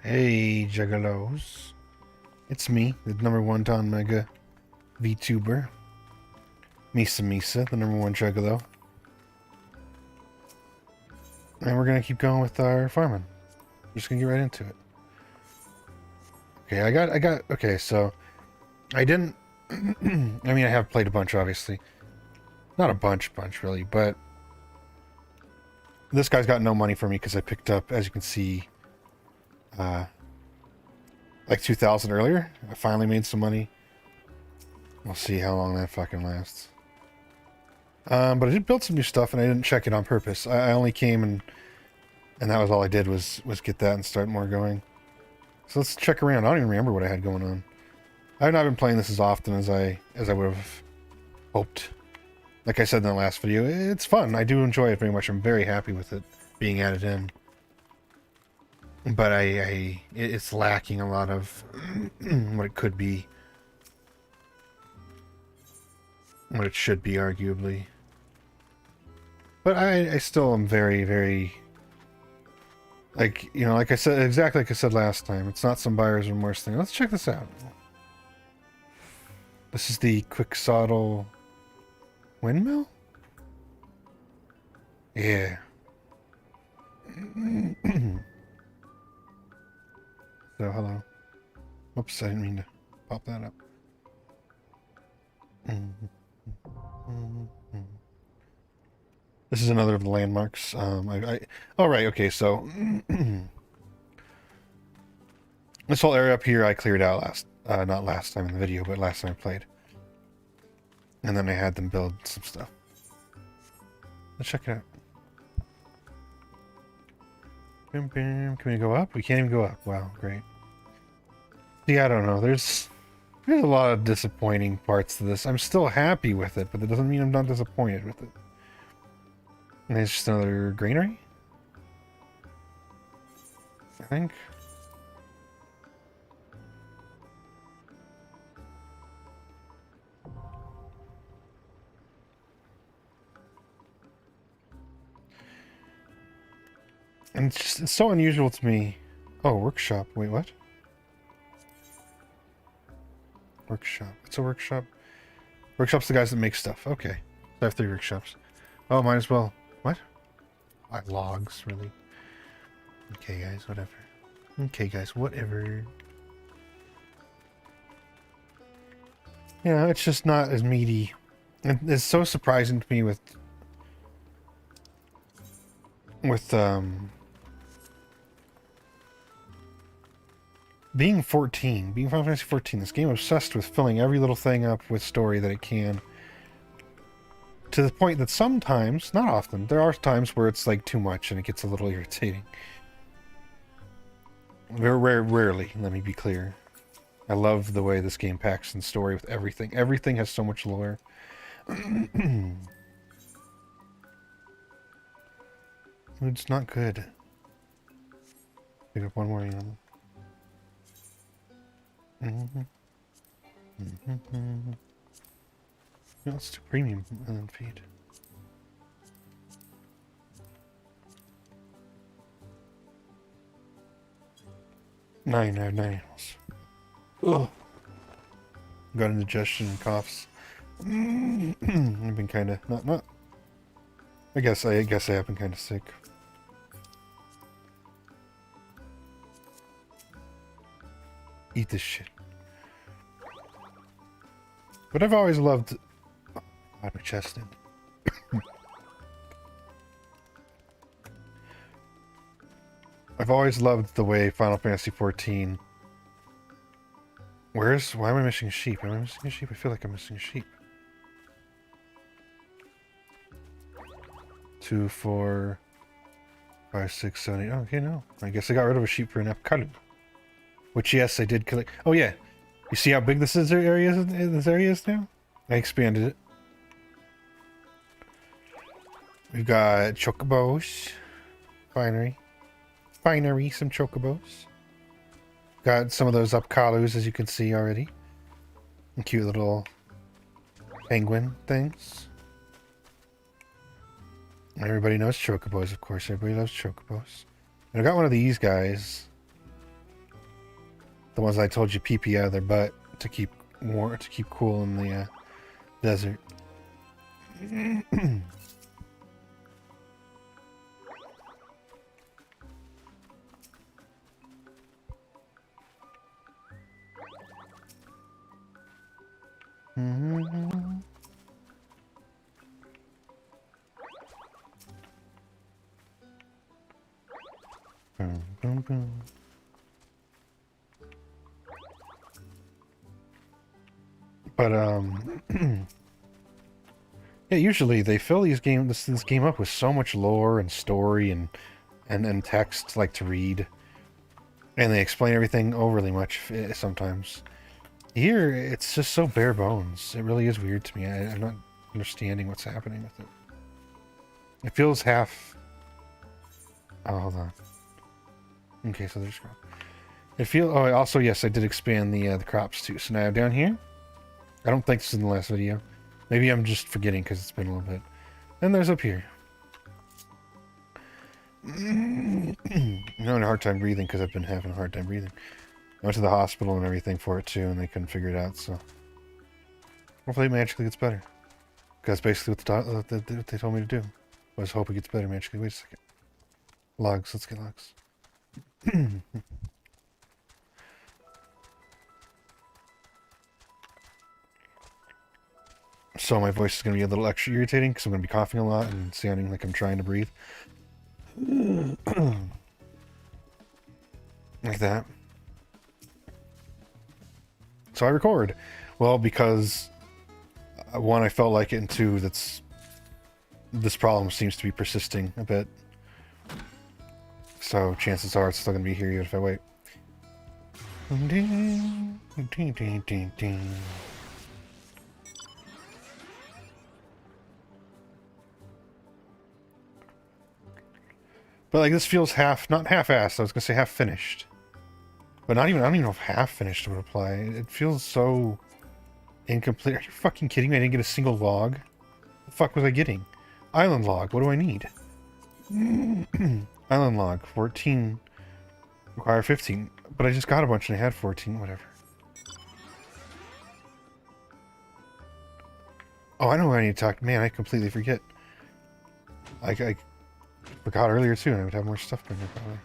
Hey, Juggalos. It's me, the #1 Don Mega VTuber. MisaMisa, the #1 Juggalo. And we're gonna keep going with our farming. We're just gonna get right into it. Okay, okay, so I didn't, I mean, I have played a bunch, obviously. Not a bunch really, but this guy's got no money for me because I picked up, as you can see, like 2,000 earlier. I finally made some money. We'll see how long that fucking lasts. But I did build some new stuff, and I didn't check it on purpose. I only came and that was all I did was get that and start more going. So let's check around. I don't even remember what I had going on. I've not been playing this as often as I would have hoped. Like I said in the last video, it's fun. I do enjoy it very much. I'm very happy with it being added in. But it's lacking a lot of what it could be. What it should be, arguably. But I still am very, very... Like, you know, like I said, exactly like I said last time. It's not some buyer's remorse thing. Let's check this out. This is the Quixotic windmill? Yeah. So, hello. Oops, I didn't mean to pop that up. This is another of the landmarks. Oh, right, okay, so... this whole area up here I cleared out not last time in the video, but last time I played. And then I had them build some stuff. Let's check it out. Can we go up? We can't even go up. Wow, great. See, I don't know. There's a lot of disappointing parts to this. I'm still happy with it, but that doesn't mean I'm not disappointed with it. And it's just another granary? I think. And it's so unusual to me. Oh, workshop. Wait, what? Workshop. It's a workshop. Workshop's the guys that make stuff. Okay. I have 3 workshops. Oh, might as well. What? Logs, really? Okay, guys, whatever. Okay, guys, whatever. Yeah, it's just not as meaty. It's so surprising to me with being 14, being Final Fantasy 14, this game obsessed with filling every little thing up with story that it can. To the point that sometimes, not often, there are times where it's like too much and it gets a little irritating. Rarely, let me be clear. I love the way this game packs in story with everything. Everything has so much lore. It's not good. Pick up one more animal. No, it's too premium feed. 9, I have 9 animals. Ugh. Got indigestion and coughs. I've been kind of not. I guess I have been kind of sick. Eat this shit. But I've always loved. Oh, God, my chest in. I've always loved the way Final Fantasy 14. Why am I missing a sheep? Am I missing a sheep? I feel like I'm missing a sheep. 2, 4, 5, 6, 7, 8. Oh, okay, no. I guess I got rid of a sheep for an Epkalu. Which, yes, I did collect. Oh, yeah. You see how big this area is now? I expanded it. We've got chocobos. Finery, some chocobos. Got some of those Upkalus, as you can see already. And cute little penguin things. Everybody knows chocobos, of course. Everybody loves chocobos. And I got one of these guys. The ones I told you pee pee out of their butt to keep warm, to keep cool in the desert. Boom, boom, boom. But yeah, usually they fill this game up with so much lore and story and text like to read, and they explain everything overly much sometimes. Here, it's just so bare bones. It really is weird to me. I'm not understanding what's happening with it. It feels half. Oh, hold on. Okay, so there's. It feels. Oh, also yes, I did expand the crops too. So now down here, I don't think this is in the last video. Maybe I'm just forgetting because it's been a little bit. And there's up here. I'm having a hard time breathing because I've been having a hard time breathing. I went to the hospital and everything for it too, and they couldn't figure it out. So hopefully it magically gets better. Because basically what they told me to do was hope it gets better magically. Wait a second. Logs. Let's get logs. So my voice is going to be a little extra irritating because I'm going to be coughing a lot and sounding like I'm trying to breathe. Like that. So I record. Well, because one, I felt like it, and two, this problem seems to be persisting a bit. So chances are it's still going to be here even if I wait. But like this feels not half-assed, I was gonna say half-finished. But not even, I don't even know if half-finished would apply. It feels so incomplete. Are you fucking kidding me? I didn't get a single log. What the fuck was I getting? Island log, what do I need? Island log, 14. Require 15. But I just got a bunch and I had 14, whatever. Oh, I know where I need to talk. Man, I completely forget. I forgot earlier too, and I would have more stuff in there probably.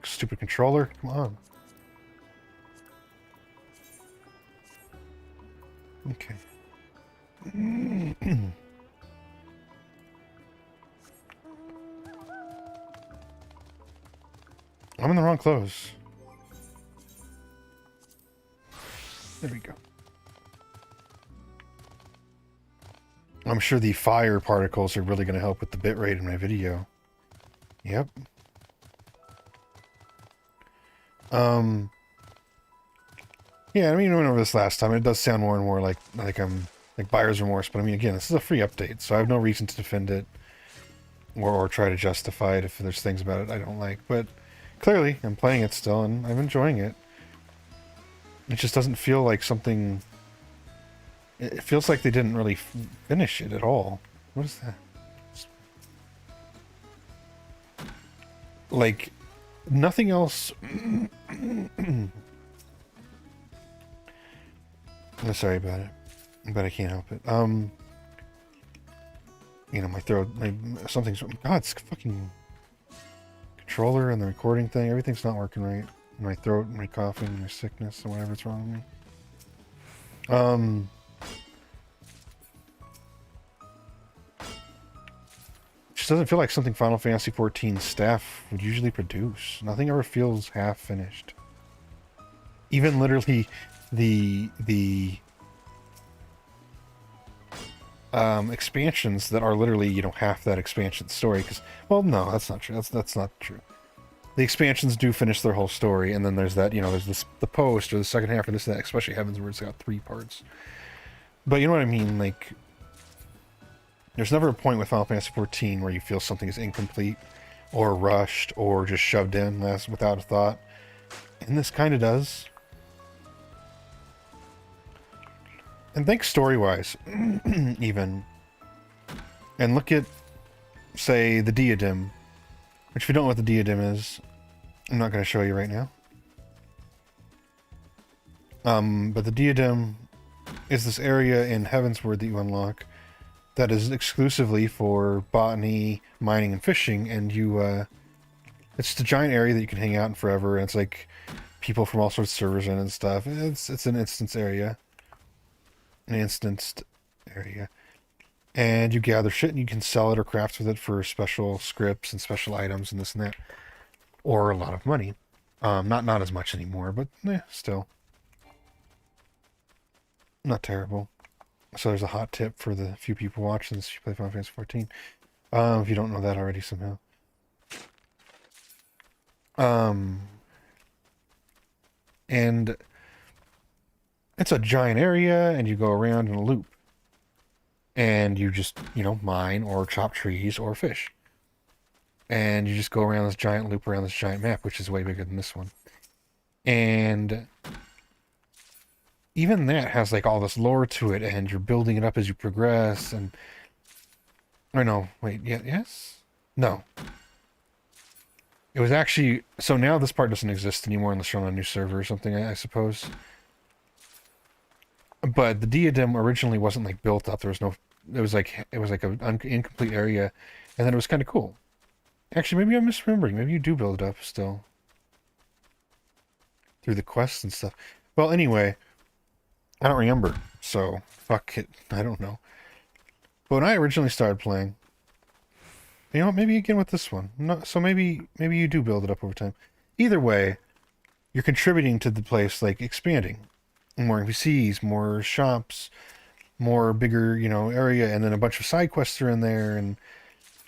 Stupid controller, come on. Okay. I'm in the wrong clothes. There we go. I'm sure the fire particles are really going to help with the bitrate in my video. Yep. Yeah, I mean, I went over this last time. It does sound more and more like I'm like buyer's remorse, but I mean, again, this is a free update, so I have no reason to defend it or try to justify it if there's things about it I don't like. But clearly, I'm playing it still, and I'm enjoying it. It just doesn't feel like something... It feels like they didn't really finish it at all. What is that? Like, nothing else... I'm sorry about it, but I can't help it. You know, my throat, something's... God, it's fucking... Controller and the recording thing, everything's not working right. My throat, my coughing, my sickness, or whatever's wrong with me. It just doesn't feel like something Final Fantasy XIV staff would usually produce. Nothing ever feels half finished. Even literally the expansions that are literally, you know, half that expansion story. Because, well, no, that's not true. That's not true. The expansions do finish their whole story, and then there's that, you know, there's the post or the second half or this and that, especially Heavens where it's got 3 parts. But you know what I mean? Like, there's never a point with Final Fantasy XIV where you feel something is incomplete or rushed or just shoved in without a thought. And this kind of does. And think story-wise, even. And look at, say, the diadem. Which, if you don't know what the diadem is, I'm not going to show you right now. But the diadem is this area in Heavensward that you unlock that is exclusively for botany, mining, and fishing, and you, it's just a giant area that you can hang out in forever, and it's like people from all sorts of servers in and stuff. It's an instance area. An instanced area. And you gather shit and you can sell it or craft with it for special scripts and special items and this and that. Or a lot of money. Not as much anymore, but still. Not terrible. So there's a hot tip for the few people watching this if you play Final Fantasy 14. If you don't know that already somehow. And it's a giant area, and you go around in a loop. And you just, mine or chop trees or fish. And you just go around this giant loop around this giant map, which is way bigger than this one. And even that has like all this lore to it, and you're building it up as you progress, and... Or no, wait, yes? No. It was actually... So now this part doesn't exist anymore unless you're on a new server or something, I suppose. But the diadem originally wasn't like built up. There was no... It was like an incomplete area, and then it was kind of cool. Actually, maybe I'm misremembering. Maybe you do build it up still. Through the quests and stuff. Well, anyway... I don't remember, so fuck it. I don't know. But when I originally started playing, you know what, maybe again with this one. No, so maybe you do build it up over time. Either way, you're contributing to the place, like expanding. More NPCs, more shops, more bigger, area, and then a bunch of side quests are in there, and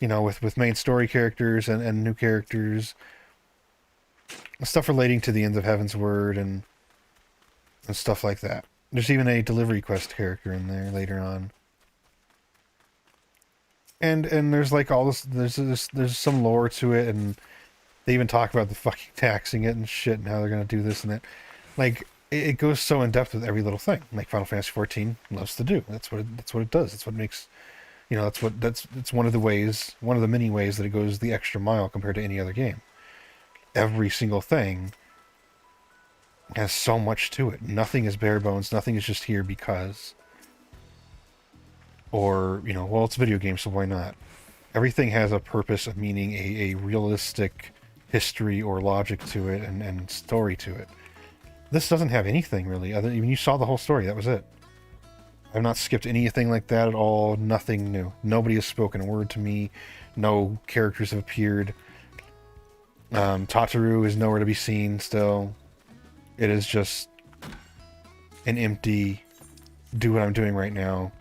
with main story characters and new characters. Stuff relating to the ends of Heavensward and stuff like that. There's even a delivery quest character in there later on. And there's like all this, there's some lore to it, and they even talk about the fucking taxing it and shit and how they're going to do this and that. Like, it goes so in depth with every little thing, like Final Fantasy 14 loves to do. That's what it does. That's what makes, it's one of the many ways that it goes the extra mile compared to any other game. Every single thing has so much to it. Nothing is bare bones. Nothing is just here because. Or, well, it's a video game, so why not? Everything has a purpose, a meaning, a realistic history or logic to it, and story to it. This doesn't have anything, really. Even you saw the whole story. That was it. I've not skipped anything like that at all. Nothing new. Nobody has spoken a word to me. No characters have appeared. Tataru is nowhere to be seen still. It is just an empty, do what I'm doing right now,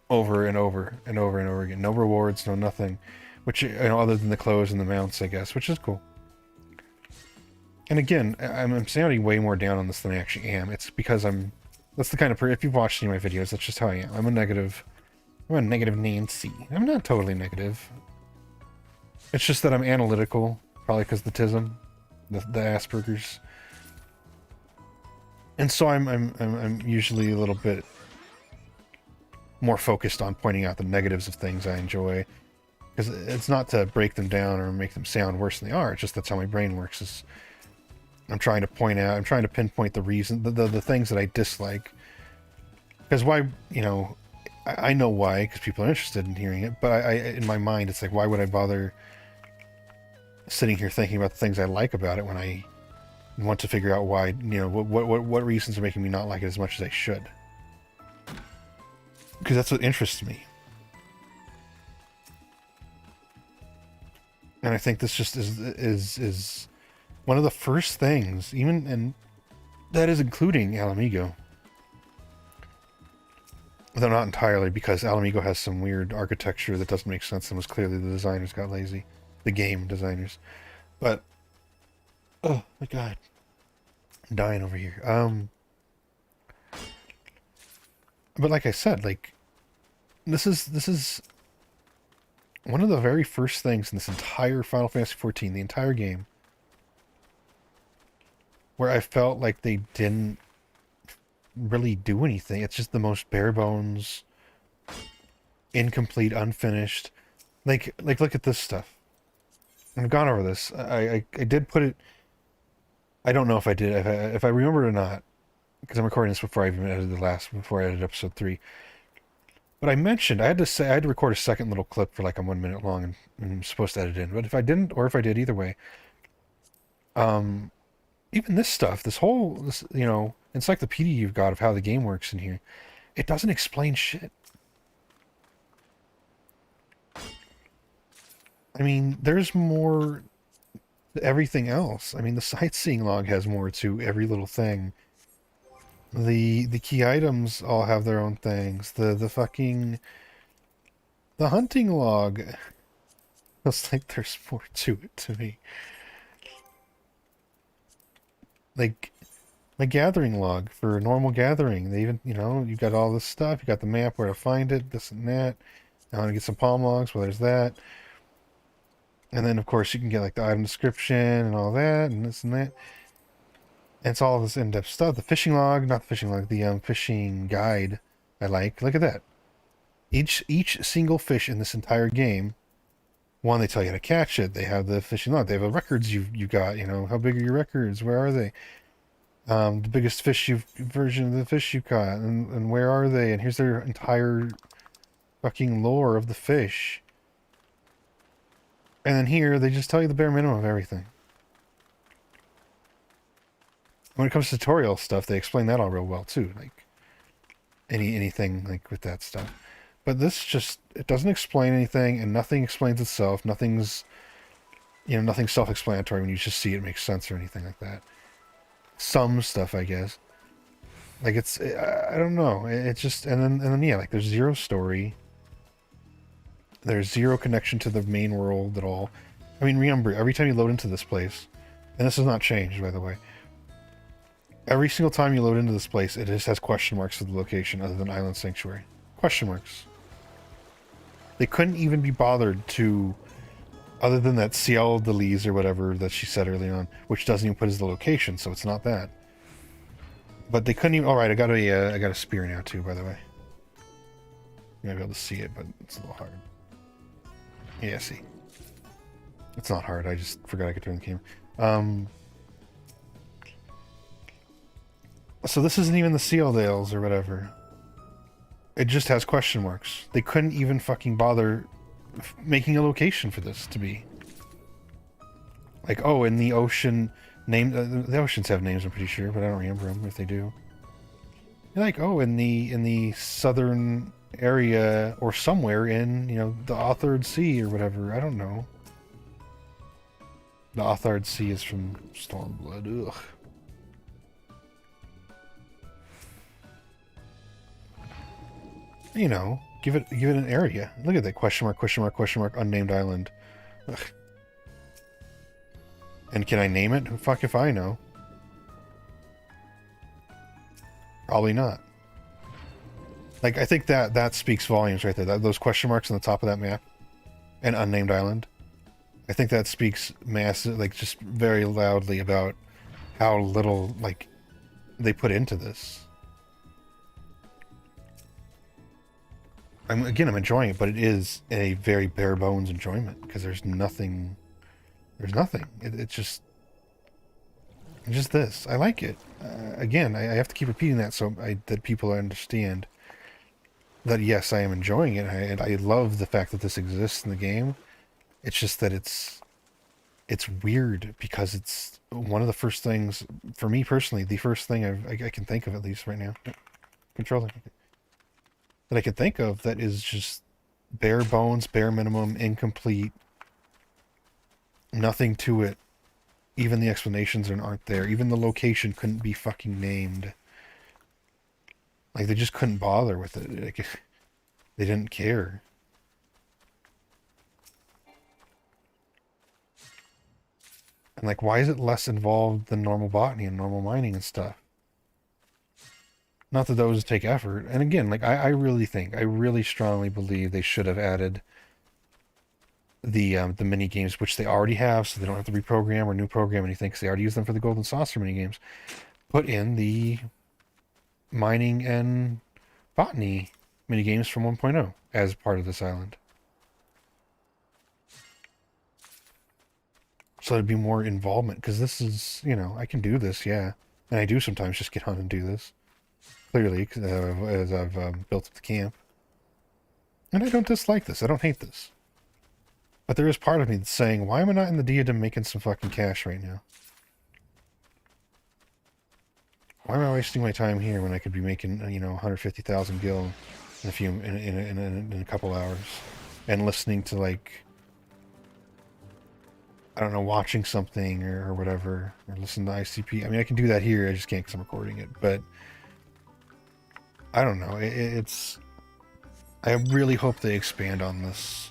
over and over and over and over again. No rewards, no nothing, which, other than the clothes and the mounts, I guess, which is cool. And again, I'm sounding way more down on this than I actually am. It's because that's the kind of if you've watched any of my videos, that's just how I am. I'm a negative Nancy. I'm not totally negative. It's just that I'm analytical, probably because the tism. The Asperger's, and so I'm usually a little bit more focused on pointing out the negatives of things I enjoy, because it's not to break them down or make them sound worse than they are. It's just that's how my brain works. Is I'm trying to pinpoint the reason, the things that I dislike, because why, I know why, because people are interested in hearing it, but I in my mind it's like, why would I bother sitting here thinking about the things I like about it when I want to figure out why, what reasons are making me not like it as much as I should. Because that's what interests me. And I think this just is one of the first things, and that is including Alamigo. Though not entirely, because Alamigo has some weird architecture that doesn't make sense and was clearly the designers got lazy. The game designers. But oh my god, I'm dying over here. But like I said, like this is one of the very first things in this entire Final Fantasy XIV, the entire game, where I felt like they didn't really do anything. It's just the most bare bones, incomplete, unfinished. Like look at this stuff. I've gone over this. I did put it. I don't know if I did. If I remember it or not, because I'm recording this before I even edited before I edited episode 3. But I mentioned I had to record a second little clip for like a 1 minute long, and I'm supposed to edit it in. But if I didn't, or if I did, either way, even this stuff, this encyclopedia you've got of how the game works in here, it doesn't explain shit. I mean, there's more to everything else. I mean, the sightseeing log has more to every little thing. The key items all have their own things. The hunting log feels like there's more to it to me. Like the gathering log for a normal gathering. They even, you got all this stuff. You got the map where to find it, this and that. I want to get some palm logs. Well, there's that. And then, of course, you can get like the item description and all that, and this and that. And it's all this in-depth stuff. The fishing log, not the fishing log, the fishing guide. I like. Look at that. Each single fish in this entire game. One, they tell you how to catch it. They have the fishing log. They have the records you got. How big are your records? Where are they? The biggest version of the fish you caught, and where are they? And here's their entire fucking lore of the fish. And then here, they just tell you the bare minimum of everything. When it comes to tutorial stuff, they explain that all real well too. Like anything like with that stuff. But this it doesn't explain anything, and nothing explains itself. Nothing's self-explanatory when you just see it makes sense or anything like that. Some stuff, I guess. Like I don't know. It's just, and then yeah, like there's zero story. There's zero connection to the main world at all. I mean, remember, every time you load into this place, and this has not changed, by the way, every single time you load into this place, it just has question marks for the location other than Island Sanctuary. Question marks. They couldn't even be bothered to, other than that Ciel de Lys or whatever that she said early on, which doesn't even put as the location, so it's not that. But they couldn't even... Alright, I got a spear now too, by the way. You might be able to see it, but it's a little hard. Yeah, see. It's not hard, I just forgot I could turn the camera. So this isn't even the Sealdales or whatever. It just has question marks. They couldn't even fucking bother making a location for this to be. Like, oh, in the ocean... the oceans have names, I'm pretty sure, but I don't remember them if they do. Like, oh, in the southern area or somewhere in, the Authored Sea or whatever. I don't know. The Authored Sea is from Stormblood. Ugh. Give it an area. Look at that question mark, unnamed island. Ugh. And can I name it? Fuck if I know. Probably not. Like, I think that speaks volumes right there. Those question marks on the top of that map. And unnamed island. I think that speaks massive, like, just very loudly about how little, like, they put into this. I'm enjoying it, but it is a very bare bones enjoyment because there's nothing. It's just this. I like it. Again, I have to keep repeating that so that people understand that yes, I am enjoying it, and I love the fact that this exists in the game. It's just that it's weird because it's one of the first things for me personally. The first thing I can think of, at least right now, controlling. That I can think of that is just bare bones, bare minimum, incomplete, nothing to it. Even the explanations aren't there. Even the location couldn't be fucking named. Like, they just couldn't bother with it. Like, they didn't care. And like, why is it less involved than normal botany and normal mining and stuff? Not that those take effort. And again, like, I really strongly believe they should have added the mini games, which they already have, so they don't have to reprogram or new program anything, because they already use them for the Golden Saucer mini games. Put in the mining and botany mini games from 1.0 as part of this island. So there'd be more involvement, because this is, you know, I can do this, yeah. And I do sometimes just get on and do this. Clearly, as I've built up the camp. And I don't dislike this. I don't hate this. But there is part of me that's saying, why am I not in the diadem making some fucking cash right now? Why am I wasting my time here when I could be making, you know, 150,000 gil in a few, in a couple hours, and listening to, like, I don't know, watching something or whatever, or listen to ICP. I mean, I can do that here. I just can't because I'm recording it. But I don't know. I really hope they expand on this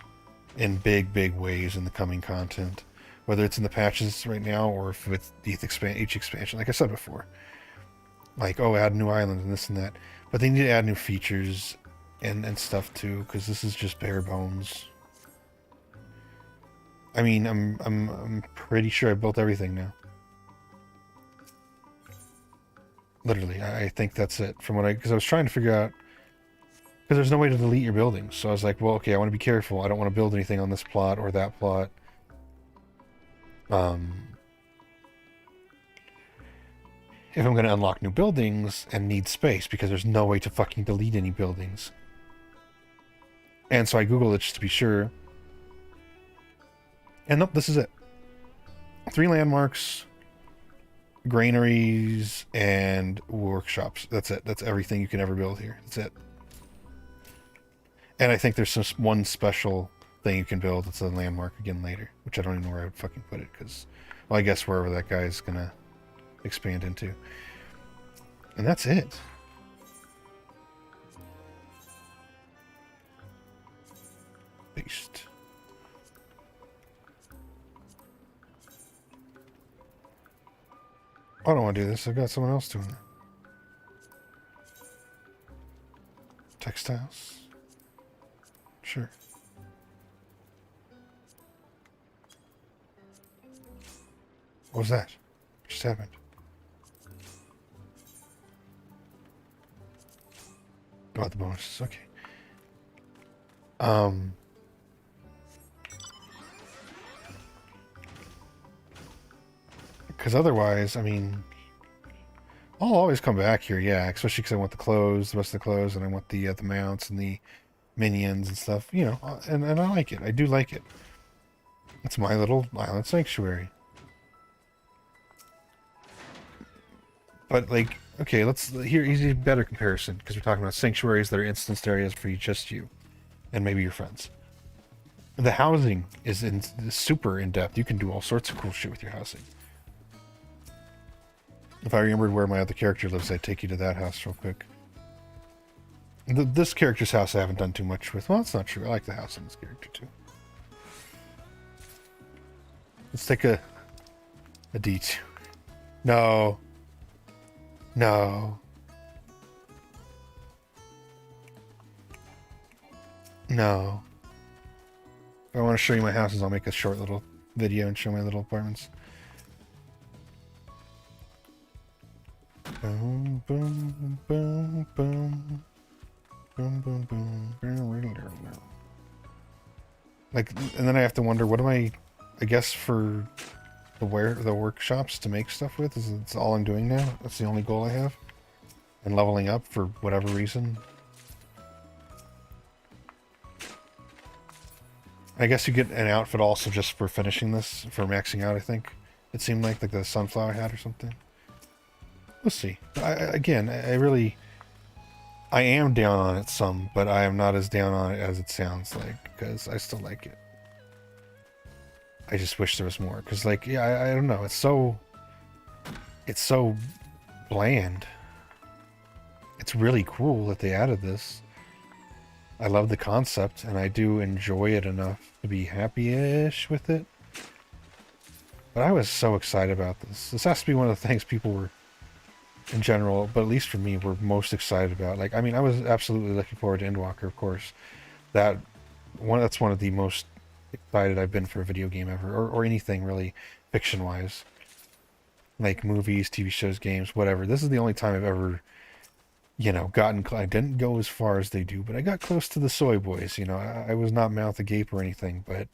in big, big ways in the coming content, whether it's in the patches right now or if it's each expansion. Like I said before, like, oh, add new islands and this and that, but they need to add new features and stuff too, because this is just bare bones. I mean, I'm pretty sure I built everything now. Literally, I think that's it. From what because I was trying to figure out, because there's no way to delete your buildings. So I was like, well, okay, I want to be careful. I don't want to build anything on this plot or that plot. If I'm going to unlock new buildings and need space, because there's no way to fucking delete any buildings. And so I Googled it just to be sure. And nope, this is it. 3 landmarks, granaries, and workshops. That's it. That's everything you can ever build here. That's it. And I think there's one special thing you can build. It's a landmark again later, which I don't even know where I would fucking put it, because, well, I guess wherever that guy is gonna expand into. And that's it. Beast. I don't want to do this. I've got someone else doing it. Textiles. Sure. What was that? What just happened? About the bonuses. Okay. Because otherwise, I mean, I'll always come back here, yeah, especially because I want the clothes, the rest of the clothes, and I want the mounts and the minions and stuff, you know, and I like it. I do like it. It's my little island sanctuary. But, like, okay, here's a better comparison, because we're talking about sanctuaries that are instanced areas for just you, and maybe your friends. The housing is super in-depth. You can do all sorts of cool shit with your housing. If I remembered where my other character lives, I'd take you to that house real quick. This character's house I haven't done too much with. Well, that's not true. I like the house in this character, too. Let's take a detour. No. No. No. If I want to show you my houses, I'll make a short little video and show my little apartments. Boom, boom, boom, boom. Boom, boom, boom. Like, and then I have to wonder, what am I guess for the workshops to make stuff with? Is it's all I'm doing now? That's the only goal I have? And leveling up for whatever reason? I guess you get an outfit also just for finishing this, for maxing out, I think. It seemed like the sunflower hat or something. We'll see. I am down on it some, but I am not as down on it as it sounds like, because I still like it. I just wish there was more, because, like, yeah, I don't know, it's so bland. It's really cool that they added this. I love the concept, and I do enjoy it enough to be happy-ish with it. But I was so excited about this. This has to be one of the things people were, in general, but at least for me, were most excited about. Like, I mean, I was absolutely looking forward to Endwalker, of course. That's one of the most excited I've been for a video game ever, or anything really fiction-wise. Like movies, TV shows, games, whatever. This is the only time I've ever, gotten. I didn't go as far as they do, but I got close to the soy boys. I was not mouth agape or anything, but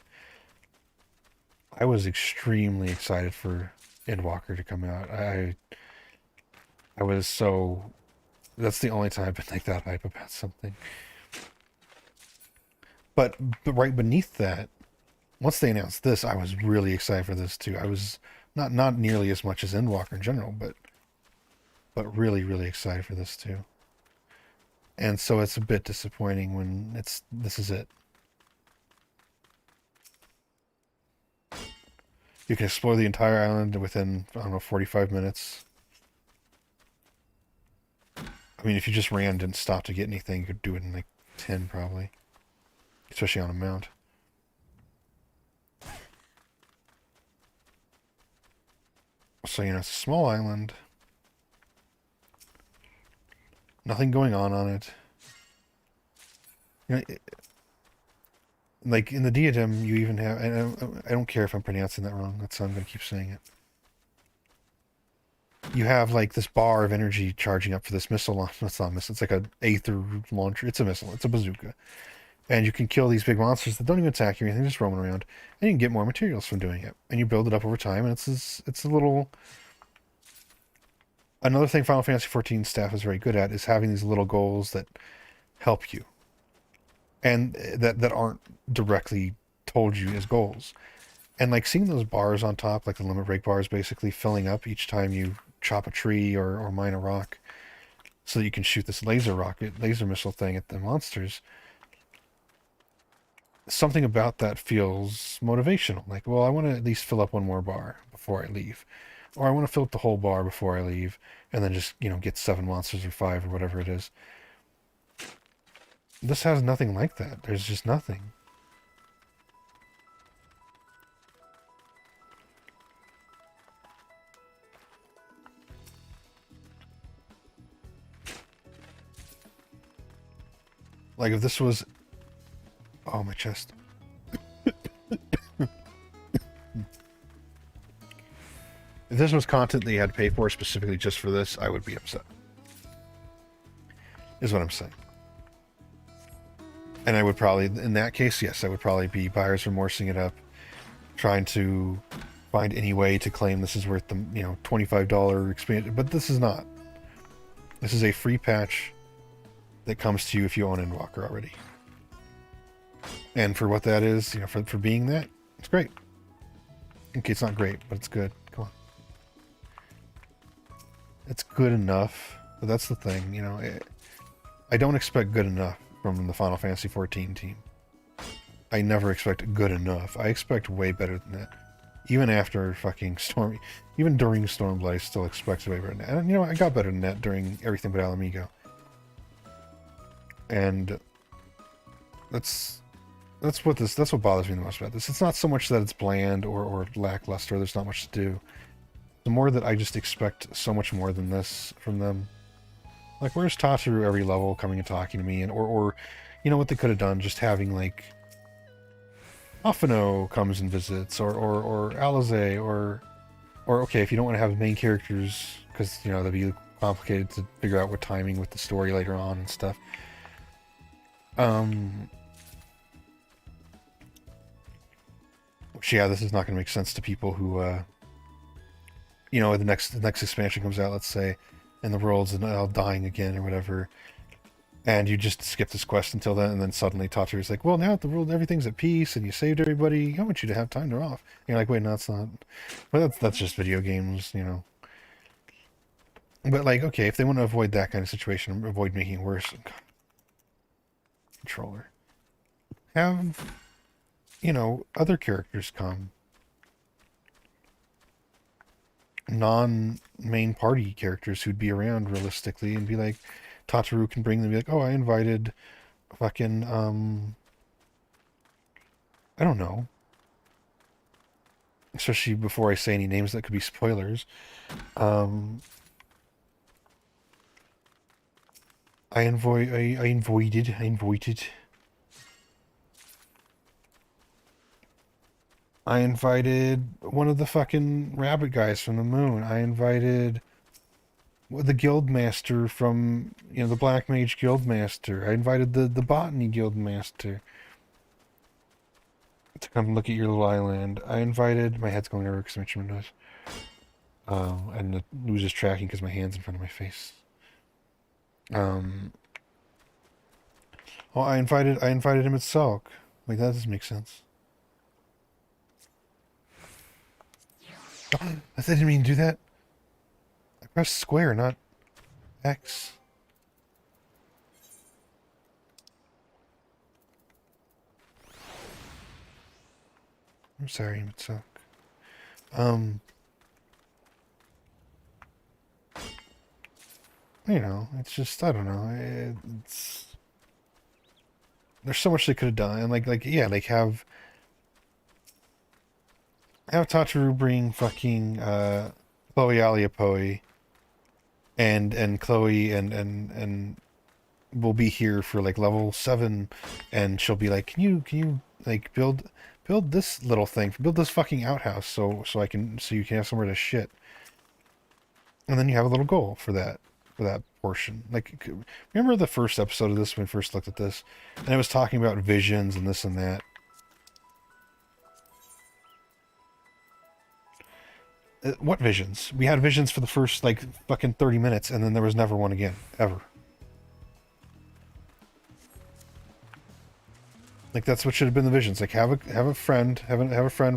I was extremely excited for Endwalker to come out. I was so. That's the only time I've been like that hype about something. But right beneath that, once they announced this, I was really excited for this too. I was not nearly as much as Endwalker in general, but really, really excited for this too. And so it's a bit disappointing when this is it. You can explore the entire island within, I don't know, 45 minutes. I mean, if you just ran and didn't stop to get anything, you could do it in like 10 probably. Especially on a mount. So, it's a small island. Nothing going on it. Like in the diadem, you even have, and I don't care if I'm pronouncing that wrong, that's how I'm going to keep saying it. You have like this bar of energy charging up for this missile launch. It's not a missile, it's like an Aether launcher. It's a missile, it's a bazooka. And you can kill these big monsters that don't even attack you or anything, just roaming around. And you can get more materials from doing it. And you build it up over time, and it's a little... Another thing Final Fantasy XIV staff is very good at is having these little goals that help you. And that aren't directly told you as goals. And like seeing those bars on top, like the limit break bars basically filling up each time you chop a tree or mine a rock, so that you can shoot this laser missile thing at the monsters. Something about that feels motivational. Like, well, I want to at least fill up one more bar before I leave. Or I want to fill up the whole bar before I leave, and then just, get 7 monsters or 5 or whatever it is. This has nothing like that. There's just nothing. Like, if this was... Oh, my chest. If this was content that you had to pay for specifically just for this, I would be upset. Is what I'm saying. And I would probably, in that case, yes, I would probably be buyer's remorsing it up, trying to find any way to claim this is worth the, $25 expansion. But this is not. This is a free patch that comes to you if you own Endwalker already. And for what that is, for being that, it's great. Okay, it's not great, but it's good. Come on. It's good enough. But that's the thing, I don't expect good enough from the Final Fantasy XIV team. I never expect good enough. I expect way better than that. Even after fucking Storm... Even during Stormblood, I still expect way better than that. And, I got better than that during everything but Alamigo. And... That's what bothers me the most about this. It's not so much that it's bland or lackluster, there's not much to do. The more that I just expect so much more than this from them. Like, where's Tataru every level coming and talking to me? And or what they could have done, just having, like, Afino comes and visits, or Alize, or okay, if you don't want to have main characters, because, that'd be complicated to figure out what timing with the story later on and stuff. Which, yeah, this is not going to make sense to people who, the next expansion comes out, let's say, and the world's all dying again or whatever, and you just skip this quest until then, and then suddenly Tataru's like, well, now the world, everything's at peace, and you saved everybody, I want you to have time off. And you're like, wait, no, it's not. Well, that's just video games, But, like, okay, if they want to avoid that kind of situation, avoid making it worse, controller. Have, other characters come. Non-main party characters who'd be around realistically and be like, Tataru can bring them, be like, oh, I invited fucking, I don't know. Especially before I say any names that could be spoilers. I invited I invited one of the fucking rabbit guys from the moon. I invited the guild master from, you know, the Black Mage guild master. I invited the botany guild master to come look at your little island. I invited... My head's going over because I'm making noise. And the news is tracking because my hand's in front of my face. Oh, I invited him at Sulk. Like, that doesn't make sense. Oh, I didn't mean to do that. I pressed square, not X. I'm sorry, it suck. You know, it's just, I don't know, it's... There's so much they could have done, and yeah, like have Tataru bring fucking, Chloe Aliapoi, and Chloe and will be here for like level 7, and she'll be like, can you like build this little thing, build this fucking outhouse so you can have somewhere to shit. And then you have a little goal for that portion. Like, remember the first episode of this when we first looked at this, and it was talking about visions and this and that. What visions? We had visions for the first like fucking 30 minutes, and then there was never one again, ever. Like, that's what should have been the visions. Like, have a friend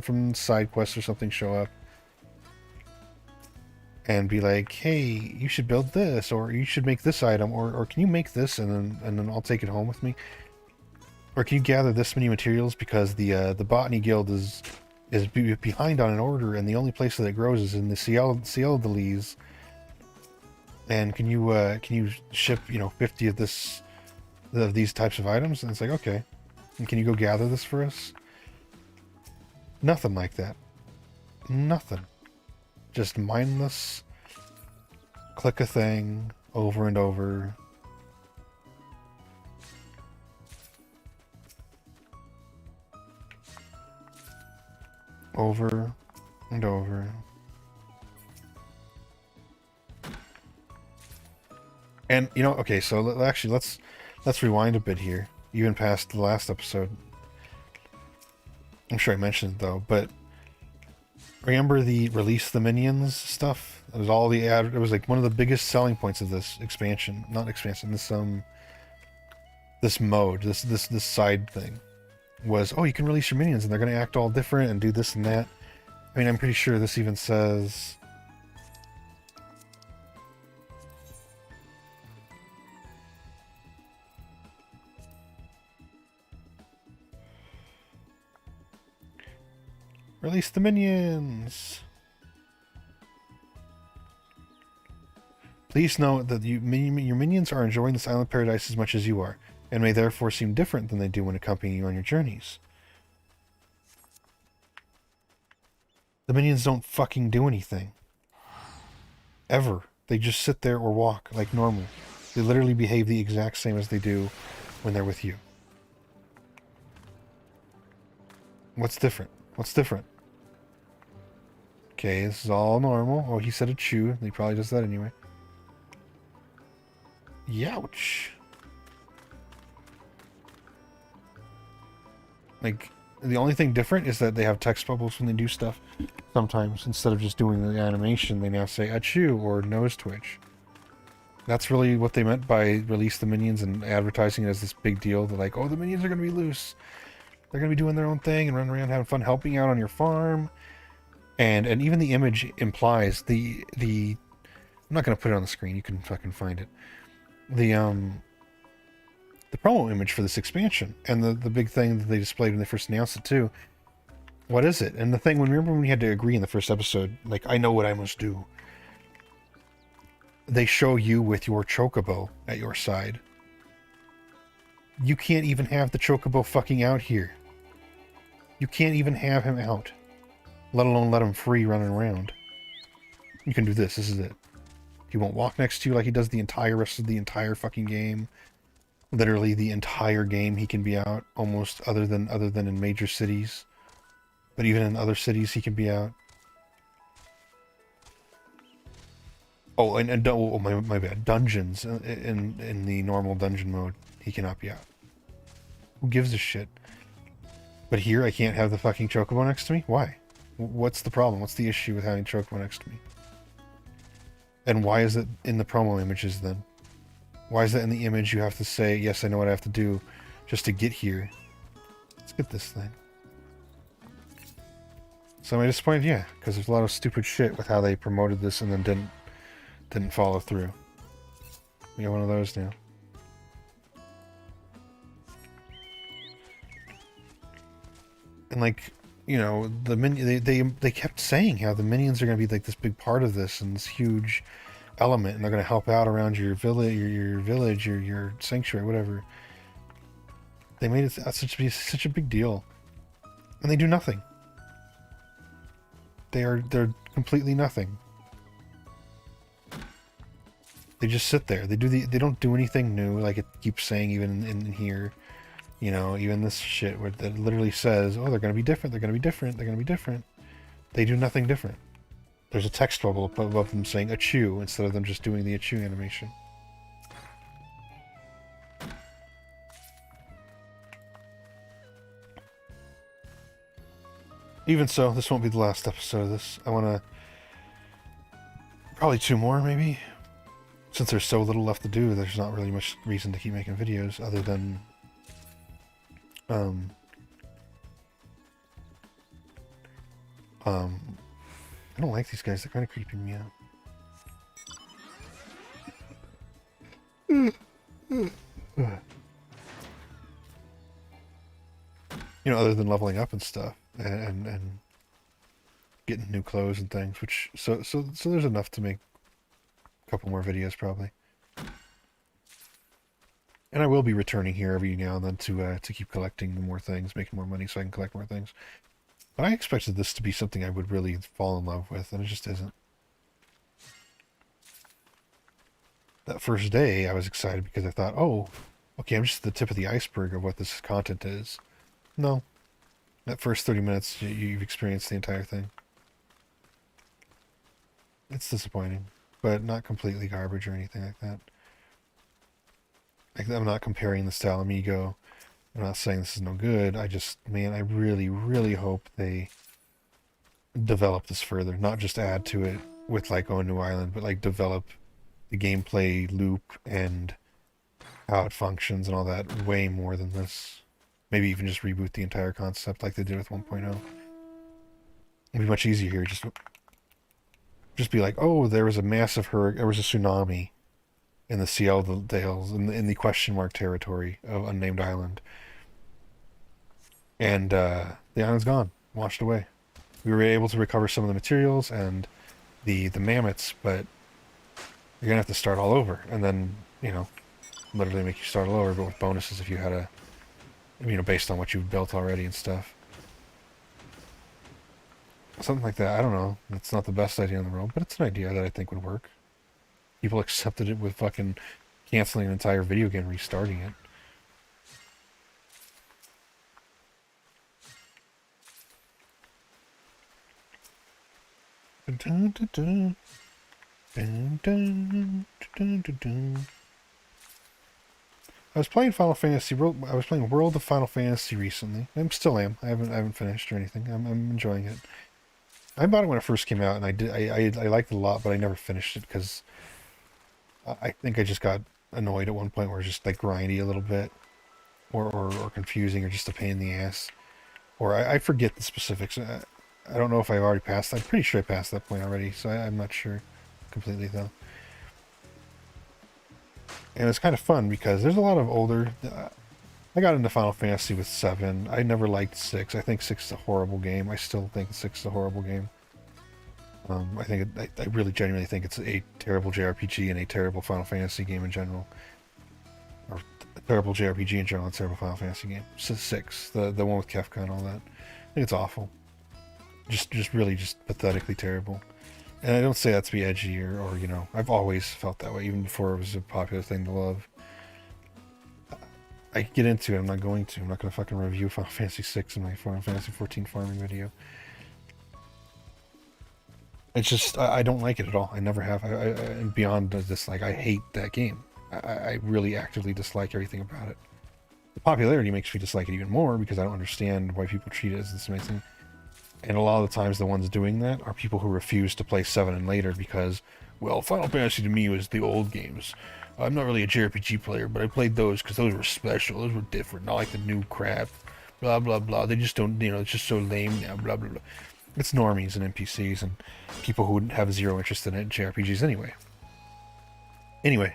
from side quest or something show up and be like, hey, you should build this, or you should make this item, or can you make this, and then I'll take it home with me, or can you gather this many materials because the botany guild is behind on an order, and the only place that it grows is in the Ciel and can you ship, you know, 50 of these types of items? And it's like, okay. And can you go gather this for us? Nothing like that. Nothing. Just mindless. Click a thing over and over. Over and over. And, you know, okay, so actually, let's rewind a bit here. Even past the last episode. I'm sure I mentioned it, though, but remember the release the minions stuff? It was all it was like one of the biggest selling points of this expansion. Not expansion, this mode, this side thing. Was, oh, you can release your minions and they're going to act all different and do this and that. I mean, I'm pretty sure this even says... Release the minions! Please note that your minions are enjoying this island paradise as much as you are, and may therefore seem different than they do when accompanying you on your journeys. The minions don't fucking do anything. Ever. They just sit there or walk like normal. They literally behave the exact same as they do when they're with you. What's different? What's different? Okay, this is all normal. Oh, he said a chew. He probably does that anyway. Youch. Like, the only thing different is that they have text bubbles when they do stuff. Sometimes, instead of just doing the animation, they now say achoo or nose twitch. That's really what they meant by release the minions and advertising it as this big deal. They're like, oh, the minions are going to be loose. They're going to be doing their own thing and running around having fun helping out on your farm. And even the image implies the I'm not going to put it on the screen. You can fucking find it. The promo image for this expansion and the big thing that they displayed when they first announced it too. What is it? And the thing, remember when we had to agree in the first episode, like, I know what I must do. They show you with your chocobo at your side. You can't even have the chocobo fucking out here. You can't even have him out. Let alone let him free running around. You can do this. This is it. He won't walk next to you like he does the entire rest of the entire fucking game. Literally the entire game he can be out, almost, other than in major cities. But even in other cities, he can be out. Oh, oh, my bad. Dungeons in the normal dungeon mode, he cannot be out. Who gives a shit? But here, I can't have the fucking chocobo next to me? Why? What's the problem? What's the issue with having chocobo next to me? And why is it in the promo images then? Why is that in the image you have to say, yes, I know what I have to do just to get here? Let's get this thing. So am I disappointed? Yeah, because there's a lot of stupid shit with how they promoted this and then didn't follow through. We got one of those now. And like, you know, the they kept saying how the minions are going to be like this big part of this and this huge element, and they're going to help out around your village, your sanctuary, whatever. They made it such a big deal, and they do nothing. They're completely nothing. They just sit there. They don't do anything new, like it keeps saying even in here. You know, even this shit where that literally says, oh, they're going to be different, they're going to be different, they're going to be different. They do nothing different. There's a text bubble above them saying achoo instead of them just doing the achoo animation. Even so, this won't be the last episode of this. I want to... Probably 2 more, maybe? Since there's so little left to do, there's not really much reason to keep making videos other than... I don't like these guys. They're kind of creeping me out. You know, other than leveling up and stuff, and getting new clothes and things, which so there's enough to make a couple more videos probably. And I will be returning here every now and then to keep collecting more things, making more money so I can collect more things. But I expected this to be something I would really fall in love with, and it just isn't. That first day, I was excited because I thought, oh, okay, I'm just at the tip of the iceberg of what this content is. No. That first 30 minutes, you've experienced the entire thing. It's disappointing, but not completely garbage or anything like that. I'm not comparing this to Amigo. I'm not saying this is no good. I just, man, I really, really hope they develop this further. Not just add to it with, like, oh, a new island, but, like, develop the gameplay loop and how it functions and all that way more than this. Maybe even just reboot the entire concept like they did with 1.0. It'd be much easier here. Just be like, oh, there was a massive hurricane, there was a tsunami in the Ciel Dales, in the question mark territory of Unnamed Island. And the island's gone, washed away. We were able to recover some of the materials and the mammoths, but you're gonna have to start all over, and then, you know, literally make you start all over, but with bonuses if you had a, you know, based on what you've built already and stuff. Something like that. I don't know. It's not the best idea in the world, but it's an idea that I think would work. People accepted it with fucking canceling an entire video game, restarting it. Dun, dun, dun. Dun, dun, dun, dun, dun. I was playing Final Fantasy. I was playing World of Final Fantasy recently. I still am. I haven't finished or anything. I'm enjoying it. I bought it when it first came out, and I liked it a lot, but I never finished it because I think I just got annoyed at one point where it's just like grindy a little bit, or confusing, or just a pain in the ass, or I forget the specifics. I don't know if I've already passed. I'm pretty sure I passed that point already, so I'm not sure completely though. And it's kind of fun because there's a lot of older... I got into Final Fantasy with 7. I never liked 6. I think 6 is a horrible game. I still think 6 is a horrible game. I really genuinely think it's a terrible JRPG and a terrible Final Fantasy game in general. Or a terrible JRPG in general and a terrible Final Fantasy game. 6, the one with Kefka and all that. I think it's awful. Just really pathetically terrible. And I don't say that to be edgy or, you know, I've always felt that way, even before it was a popular thing to love. I could get into it. I'm not going to. I'm not going to fucking review Final Fantasy 6 in my Final Fantasy 14 farming video. It's just, I don't like it at all. I never have. And beyond this, like, I hate that game. I really actively dislike everything about it. The popularity makes me dislike it even more because I don't understand why people treat it as this amazing. And a lot of the times the ones doing that are people who refuse to play 7 and later because, well, Final Fantasy to me was the old games. I'm not really a JRPG player, but I played those because those were special. Those were different, not like the new crap. Blah, blah, blah. They just don't, you know, it's just so lame now, blah, blah, blah. It's normies and NPCs and people who have zero interest in it, JRPGs anyway. Anyway,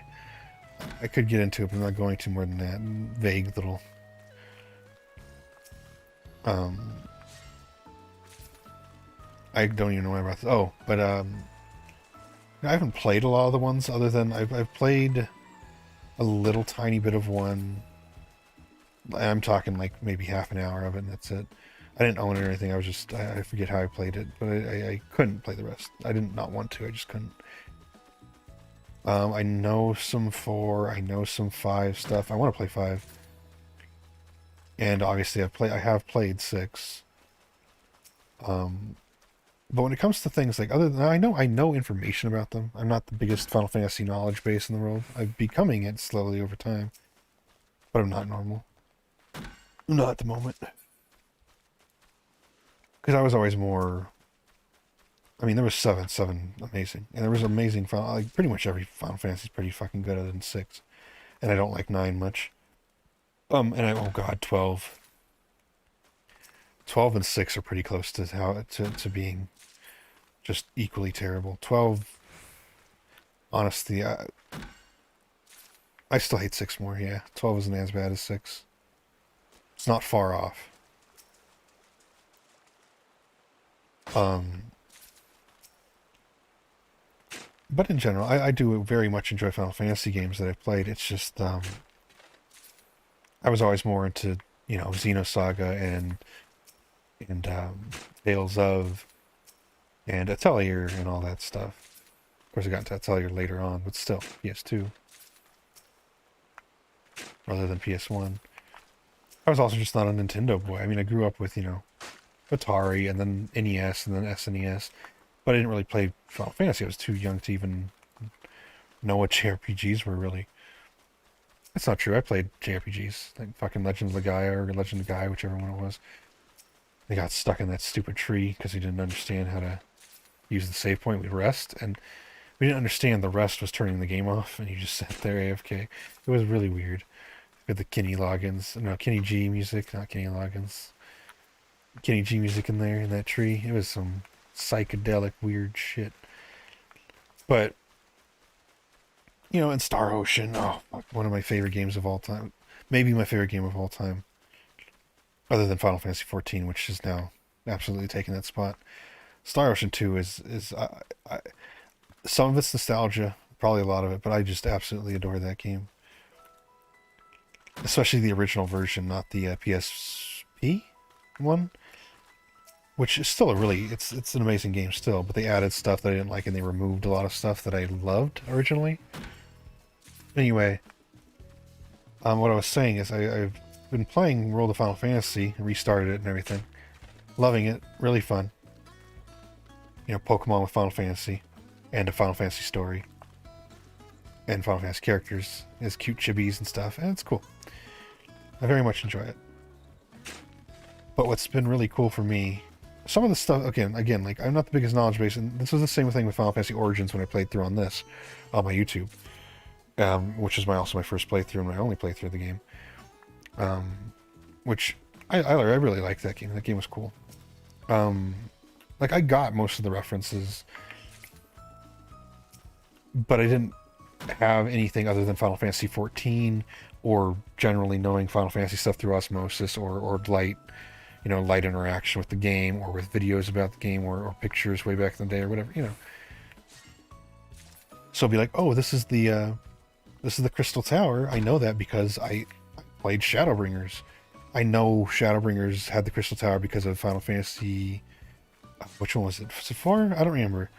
I could get into it, but I'm not going to more than that. Vague little... I don't even know why I brought this. Oh, but I haven't played a lot of the ones other than I've played a little tiny bit of one. I'm talking like maybe half an hour of it and that's it. I didn't own it or anything. I was just, I forget how I played it, but I couldn't play the rest. I didn't not want to, I just couldn't. I know some 4, I know some 5 stuff. I want to play 5. And obviously I have played 6. But when it comes to things like other than I know information about them. I'm not the biggest Final Fantasy knowledge base in the world. I'm becoming it slowly over time. But I'm not normal. Not at the moment. Because I was always more... I mean, there was 7 amazing. And there was amazing Final... Like, pretty much every Final Fantasy is pretty fucking good other than 6. And I don't like 9 much. Oh god, 12. 12 and 6 are pretty close to to being just equally terrible. 12, honestly, I still hate 6 more, yeah. 12 isn't as bad as 6. It's not far off. But in general, I do very much enjoy Final Fantasy games that I've played. It's just, I was always more into, you know, Xenosaga and Tales of, and Atelier and all that stuff. Of course, I got into Atelier later on, but still, PS2. Rather than PS1. I was also just not a Nintendo boy. I mean, I grew up with, you know, Atari, and then NES, and then SNES. But I didn't really play Final Fantasy. I was too young to even know what JRPGs were, really. That's not true. I played JRPGs. Like fucking Legend of the Gaia, or Legend of Gaia, whichever one it was. They got stuck in that stupid tree because he didn't understand how to use the save point with rest, and we didn't understand the rest was turning the game off, and you just sat there AFK. It was really weird. With the Kenny Loggins, no, Kenny G music, not Kenny Loggins. Kenny G music in there, in that tree. It was some psychedelic weird shit. But, you know, and Star Ocean, oh, fuck, one of my favorite games of all time. Maybe my favorite game of all time. Other than Final Fantasy 14, which is now absolutely taking that spot. Star Ocean 2 is some of it's nostalgia, probably a lot of it, but I just absolutely adore that game. Especially the original version, not the PSP one, which is still a really, it's an amazing game still, but they added stuff that I didn't like and they removed a lot of stuff that I loved originally. Anyway, what I was saying is I've been playing World of Final Fantasy, restarted it and everything. Loving it, really fun. You know, Pokemon with Final Fantasy, and a Final Fantasy story. And Final Fantasy characters as cute chibis and stuff, and it's cool. I very much enjoy it. But what's been really cool for me, some of the stuff, again, like, I'm not the biggest knowledge base, and this was the same thing with Final Fantasy Origins when I played through on this, on my YouTube, which is also my first playthrough and my only playthrough of the game. Which, I really liked that game. That game was cool. Like, I got most of the references, but I didn't have anything other than Final Fantasy 14, or generally knowing Final Fantasy stuff through osmosis, or light, you know, light interaction with the game, or with videos about the game, or pictures way back in the day, or whatever, you know. So I'll be like, oh, this is the Crystal Tower. I know that because I played Shadowbringers. I know Shadowbringers had the Crystal Tower because of Final Fantasy... which one was it? Was it 4? I don't remember.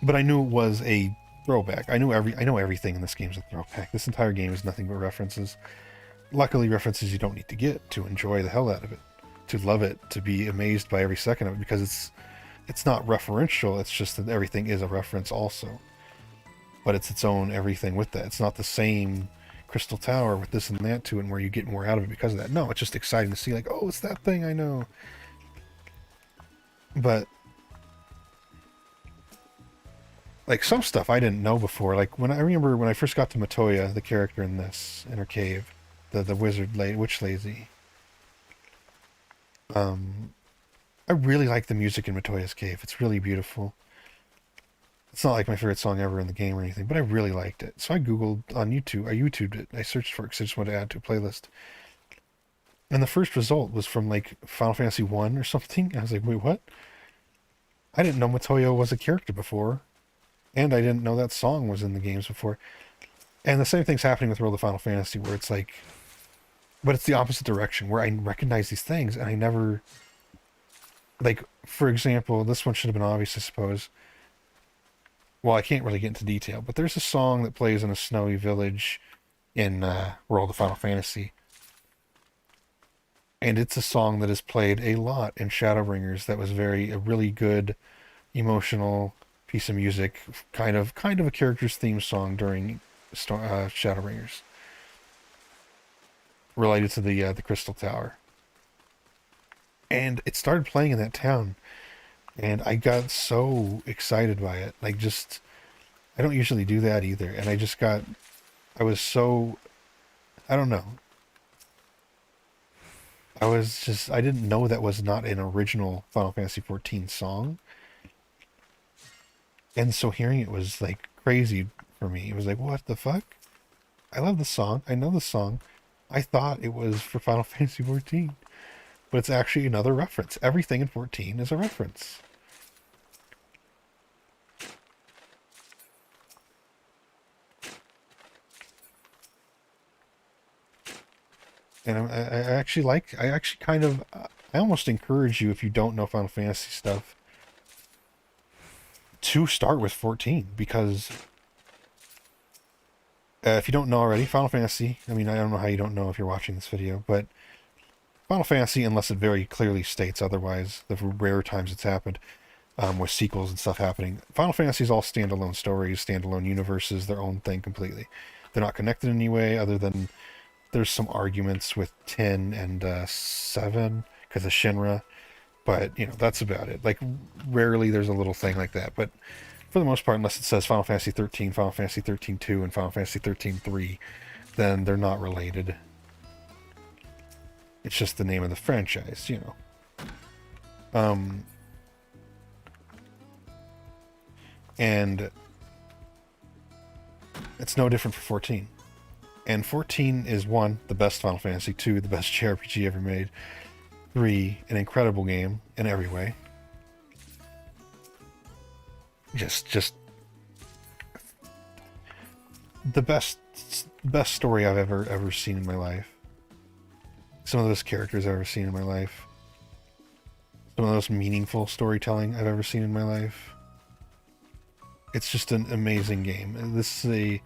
But I knew it was a throwback. I know everything in this game is a throwback. This entire game is nothing but references. luckily references you don't need to get to enjoy the hell out of it, to love it, to be amazed by every second of it, because it's not referential, it's just that everything is a reference also. But it's its own everything with that. It's not the same Crystal Tower with this and that to it, and where you get more out of it because of that. No, it's just exciting to see, like, oh, it's that thing I know. But like some stuff I didn't know before. Like I remember when I first got to Matoya, the character in her cave, the witch lazy. I really like the music in Matoya's cave. It's really beautiful. It's not like my favorite song ever in the game or anything, but I really liked it. So I googled on YouTube. I YouTubed it. I searched for it because I just wanted to add to a playlist. And the first result was from like Final Fantasy 1 or something. I was like, wait, what? I didn't know Matoya was a character before. And I didn't know that song was in the games before. And the same thing's happening with World of Final Fantasy, where it's like, but it's the opposite direction, where I recognize these things and I never, like, for example, this one should have been obvious, I suppose. Well, I can't really get into detail, but there's a song that plays in a snowy village in World of Final Fantasy. And it's a song that is played a lot in Shadowbringers that was a really good, emotional piece of music, kind of a character's theme song during Shadowbringers, related to the Crystal Tower. And it started playing in that town, and I got so excited by it. Like, just, I don't usually do that either, and I was so, I don't know. I didn't know that was not an original Final Fantasy XIV song. And so hearing it was like crazy for me. It was like, what the fuck? I love the song. I know the song. I thought it was for Final Fantasy XIV. But it's actually another reference. Everything in 14 is a reference. And I almost encourage you, if you don't know Final Fantasy stuff, to start with 14, because if you don't know already, Final Fantasy, I mean, I don't know how you don't know if you're watching this video, but Final Fantasy, unless it very clearly states otherwise, the rare times it's happened, with sequels and stuff happening, Final Fantasy is all standalone stories, standalone universes, their own thing completely. They're not connected in any way other than there's some arguments with 10 and 7 because of Shinra. But, you know, that's about it. Like, rarely there's a little thing like that. But for the most part, unless it says Final Fantasy 13, Final Fantasy 13-2, and Final Fantasy 13-3, then they're not related. It's just the name of the franchise, you know. And it's no different for 14. And 14 is 1, the best Final Fantasy, 2, the best JRPG ever made, 3, an incredible game in every way. Just the best story I've ever seen in my life. Some of those characters I've ever seen in my life. Some of the most meaningful storytelling I've ever seen in my life. It's just an amazing game. This is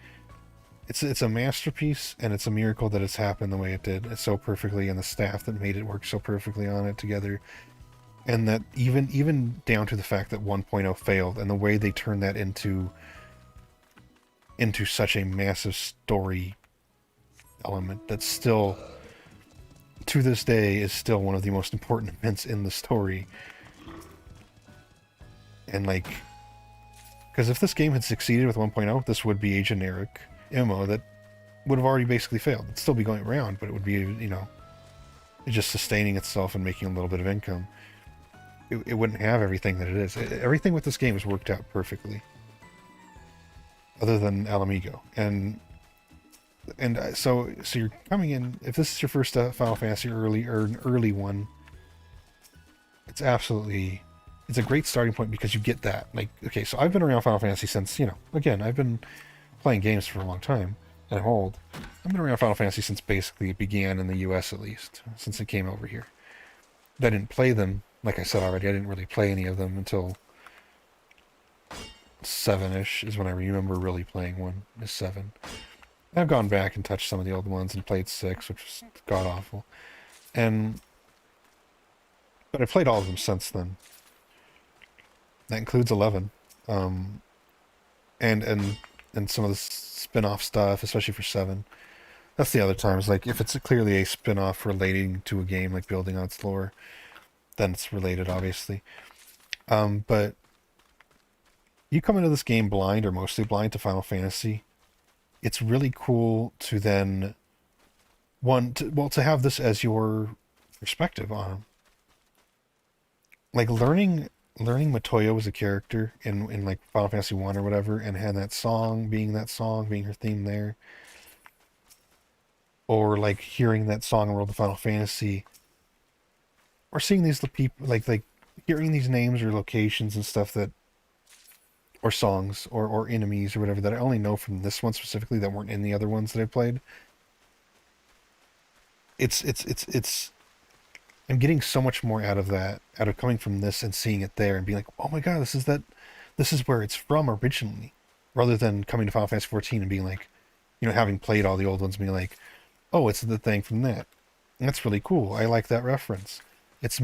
it's a masterpiece, and it's a miracle that it's happened the way it did. It's so perfectly, and the staff that made it work so perfectly on it together. And that even down to the fact that 1.0 failed, and the way they turned that into such a massive story element that still, to this day, is still one of the most important events in the story. And like, because if this game had succeeded with 1.0, this would be a generic MMO that would have already basically failed. It'd still be going around, but it would be, you know, just sustaining itself and making a little bit of income. It wouldn't have everything that it is. Everything with this game has worked out perfectly, other than Alamigo. And so you're coming in, if this is your first Final Fantasy early one, it's a great starting point, because you get that. Like, okay, so I've been around Final Fantasy since, you know, again, I've been playing games for a long time, and I'm old. I've been around Final Fantasy since basically it began in the US, at least, since it came over here. I didn't play them, like I said already, I didn't really play any of them until 7-ish is when I remember really playing one, is 7. I've gone back and touched some of the old ones and played 6, which was god awful. And but I've played all of them since then. That includes 11. Um, and some of the spin-off stuff, especially for 7. That's the other times, like if it's clearly a spin-off relating to a game, like building on its lore, then it's related, obviously. But you come into this game blind or mostly blind to Final Fantasy, it's really cool to then to have this as your perspective on like learning Matoya was a character in like Final Fantasy 1 or whatever, and had that song being her theme there, or like hearing that song in World of Final Fantasy, or seeing these people like hearing these names or locations and stuff that, or songs or enemies or whatever that I only know from this one specifically that weren't in the other ones that I played. It's I'm getting so much more out of that, out of coming from this and seeing it there and being like, oh my god, this is where it's from originally, rather than coming to Final Fantasy 14 and being like, having played all the old ones, being like, oh, it's the thing from that. And that's really cool. I like that reference. It's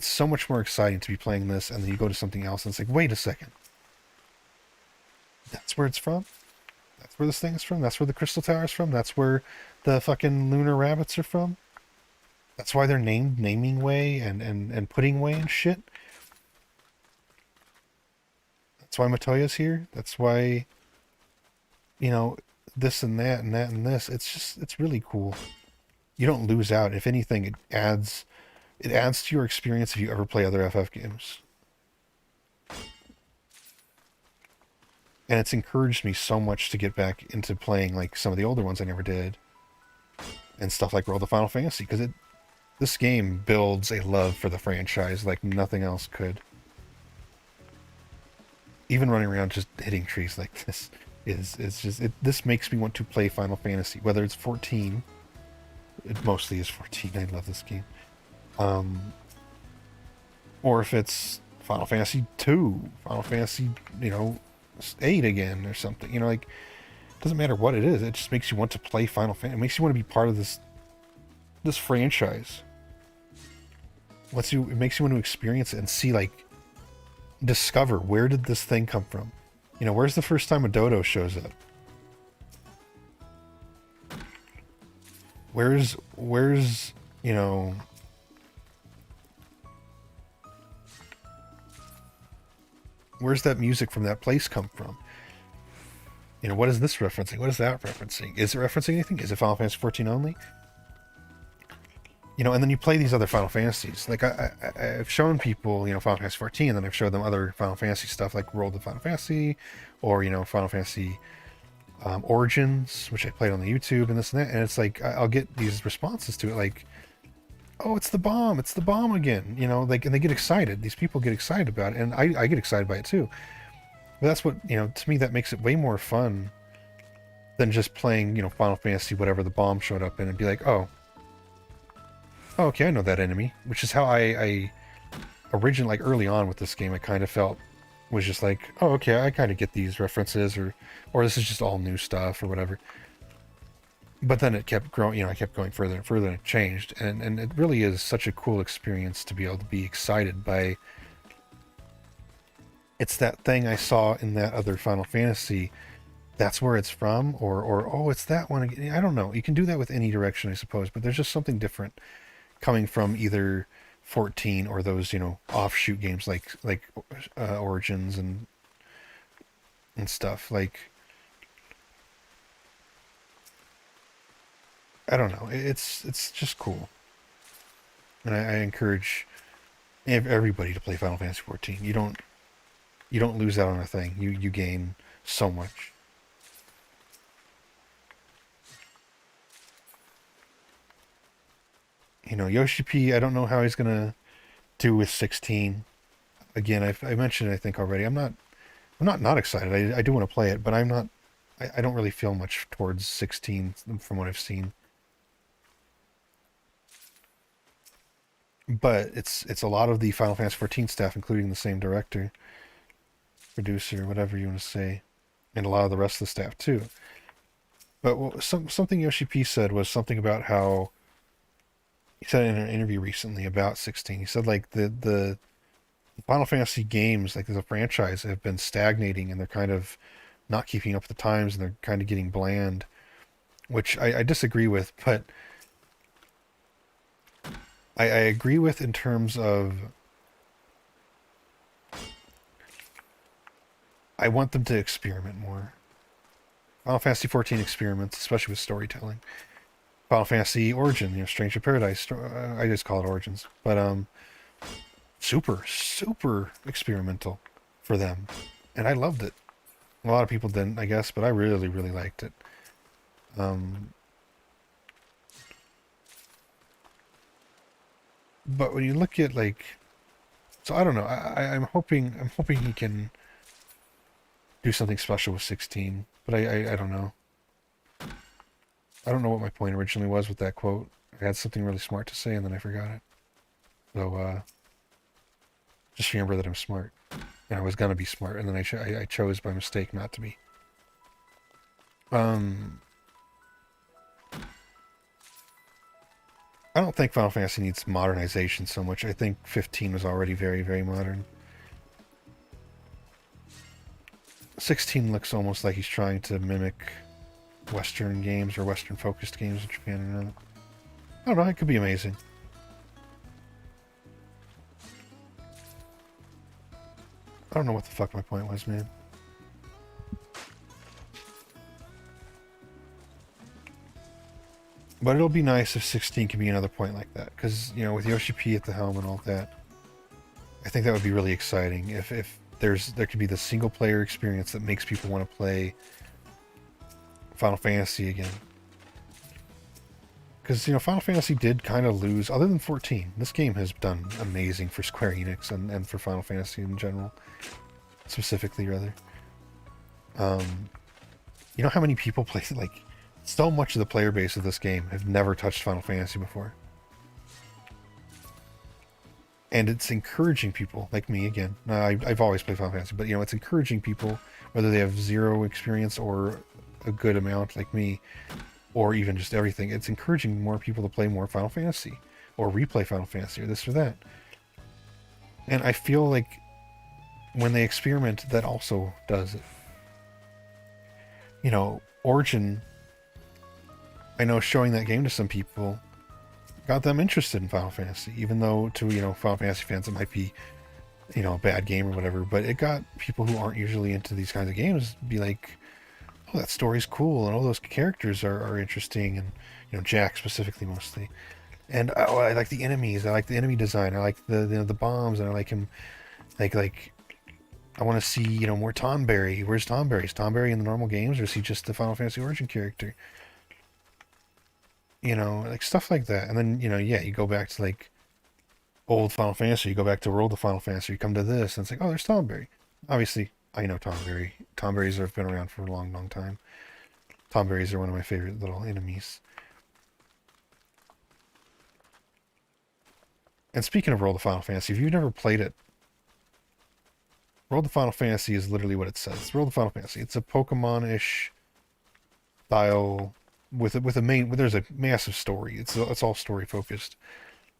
so much more exciting to be playing this, and then you go to something else and it's like, wait a second, that's where it's from? That's where this thing is from? That's where the Crystal Tower is from? That's where the fucking lunar rabbits are from? That's why they're named Naming Way and Pudding Way and shit? That's why Matoya's here? That's why, this and that and that and this. It's really cool. You don't lose out. If anything, it adds to your experience if you ever play other FF games. And it's encouraged me so much to get back into playing like some of the older ones I never did. And stuff like World of Final Fantasy, because this game builds a love for the franchise like nothing else could. Even running around just hitting trees like this this makes me want to play Final Fantasy, whether it's 14. It mostly is 14. I love this game. Or if it's Final Fantasy 2, Final Fantasy, 8 again or something. Like, it doesn't matter what it is. It just makes you want to play Final Fantasy. It makes you want to be part of this franchise. It makes you want to experience it and see, like, discover, where did this thing come from? Where's the first time a dodo shows up? Where's where's that music from that place come from? What is this referencing? What is that referencing? Is it referencing anything? Is it Final Fantasy 14 only? And then you play these other Final Fantasies. Like, I've shown people, Final Fantasy 14, and then I've showed them other Final Fantasy stuff, like World of Final Fantasy, or, Final Fantasy Origins, which I played on the YouTube, and this and that, and it's like, I'll get these responses to it, like, oh, it's the bomb again, like, and they get excited. These people get excited about it, and I get excited by it too. But that's what, to me, that makes it way more fun than just playing, Final Fantasy, whatever the bomb showed up in, and be like, oh, okay, I know that enemy. Which is how I originally, like, early on with this game, I kind of felt, was just like, oh, okay, I kind of get these references, or this is just all new stuff, or whatever. But then it kept growing, I kept going further and further, and it changed. And it really is such a cool experience to be able to be excited by. It's that thing I saw in that other Final Fantasy. That's where it's from, or oh, it's that one again. I don't know. You can do that with any direction, I suppose, but there's just something different coming from either 14 or those, offshoot games like Origins and stuff. Like, I don't know. It's just cool, and I encourage everybody to play Final Fantasy 14. You don't lose out on a thing. You gain so much. Yoshi P, I don't know how he's gonna do with 16. Again, I mentioned it, I think, already. I'm not excited. I do want to play it, but I'm not. I don't really feel much towards 16 from what I've seen. But it's a lot of the Final Fantasy 14 staff, including the same director, producer, whatever you want to say, and a lot of the rest of the staff too. But something Yoshi P said was something about how he said in an interview recently about 16. He said like the Final Fantasy games, like as a franchise, have been stagnating and they're kind of not keeping up with the times and they're kind of getting bland, which I disagree with, but I agree with in terms of I want them to experiment more. Final Fantasy 14 experiments, especially with storytelling. Final Fantasy Origin, Strange of Paradise. I just call it Origins, but super experimental for them, and I loved it. A lot of people didn't, I guess, but I really liked it. But when you look at like, so I don't know. I'm hoping he can do something special with 16, but I don't know. I don't know what my point originally was with that quote. I had something really smart to say and then I forgot it. So just remember that I'm smart. And I was gonna be smart, and then I chose by mistake not to be. I don't think Final Fantasy needs modernization so much. I think 15 was already very modern. 16 looks almost like he's trying to mimic Western games or Western-focused games in Japan. I don't know, it could be amazing. I don't know what the fuck my point was, man. But it'll be nice if 16 can be another point like that. Because, with Yoshi P at the helm and all that, I think that would be really exciting. If there could be the single-player experience that makes people want to play Final Fantasy again. Because, Final Fantasy did kind of lose, other than 14. This game has done amazing for Square Enix and for Final Fantasy in general. Specifically, rather. You know how many people play, like, so much of the player base of this game have never touched Final Fantasy before. And it's encouraging people, like me again. I've always played Final Fantasy, but it's encouraging people, whether they have zero experience or a good amount like me, or even just everything. It's encouraging more people to play more Final Fantasy, or replay Final Fantasy, or this or that. And I feel like when they experiment, that also does it. Origin, I know showing that game to some people got them interested in Final Fantasy, even though to, Final Fantasy fans it might be, a bad game or whatever, but it got people who aren't usually into these kinds of games be like, oh, that story's cool, and all those characters are interesting, and, Jack specifically mostly. And I like the enemies, I like the enemy design, I like the bombs, and I like him, like, I want to see, more Tonberry. Where's Tonberry? Is Tonberry in the normal games, or is he just the Final Fantasy Origin character? Like stuff like that. And then, yeah, you go back to like old Final Fantasy, you go back to World of Final Fantasy, you come to this, and it's like, oh, there's Tonberry. Obviously, I know Tonberry. Tonberries have been around for a long time. Tonberries are one of my favorite little enemies. And speaking of World of Final Fantasy, if you've never played it, World of Final Fantasy is literally what it says. World of Final Fantasy. It's a Pokemon-ish style with there's a massive story. It's all story focused.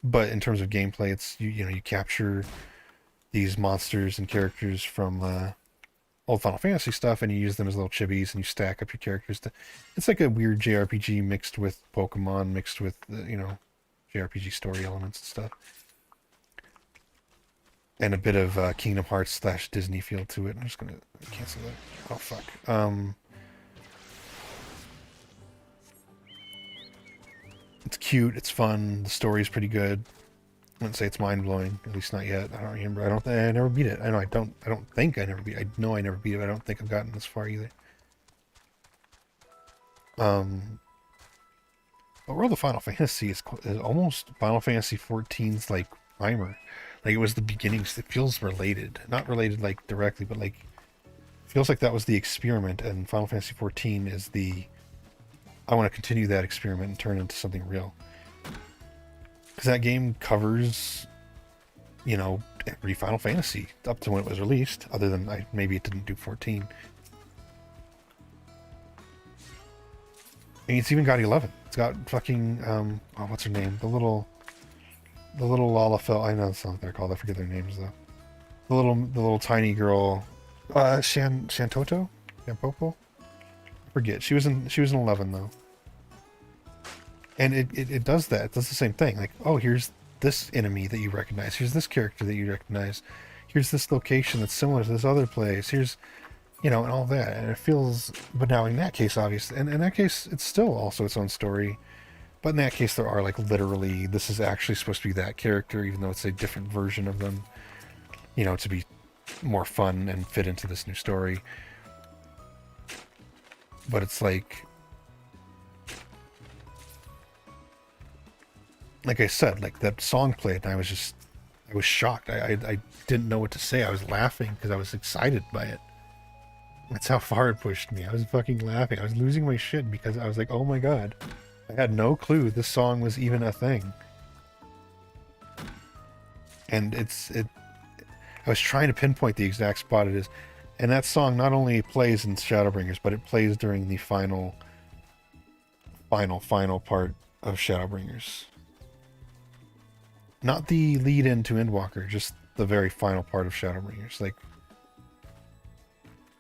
But in terms of gameplay, it's you capture these monsters and characters from old Final Fantasy stuff, and you use them as little chibis, and you stack up your characters. It's like a weird JRPG mixed with Pokemon, mixed with JRPG story elements and stuff. And a bit of Kingdom Hearts / Disney feel to it. I'm just gonna cancel that. Oh fuck. It's cute. It's fun. The story's pretty good. I wouldn't say it's mind blowing. At least not yet. I don't remember. I never beat it. I know I don't think I never beat it. I know I never beat it. But I don't think I've gotten this far either. But World of Final Fantasy is almost Final Fantasy 14's like primer. Like it was the beginnings. It feels related. Not related like directly, but like feels like that was the experiment, and Final Fantasy 14 is the I want to continue that experiment and turn it into something real. Because that game covers, every Final Fantasy up to when it was released, other than maybe it didn't do 14. And it's even got 11. It's got fucking, oh, what's her name? The little Lalafell. I know that's not what they're called. I forget their names, though. The little tiny girl, Shantoto? Shampopo? I forget. She was in 11, though. And it does that. It does the same thing. Like, oh, here's this enemy that you recognize. Here's this character that you recognize. Here's this location that's similar to this other place. Here's, you know, and all that. And it feels, but now in that case, obviously, and in that case, it's still also its own story. But in that case, there are, like, literally, this is actually supposed to be that character, even though it's a different version of them, you know, to be more fun and fit into this new story. But it's like I said, like, that song played, and I was shocked. I didn't know what to say. I was laughing because I was excited by it. That's how far it pushed me. I was fucking laughing. I was losing my shit because I was like, oh my god. I had no clue this song was even a thing. And I was trying to pinpoint the exact spot it is. And that song not only plays in Shadowbringers, but it plays during the final part of Shadowbringers. Not the lead into Endwalker, just the very final part of Shadowbringers. Like,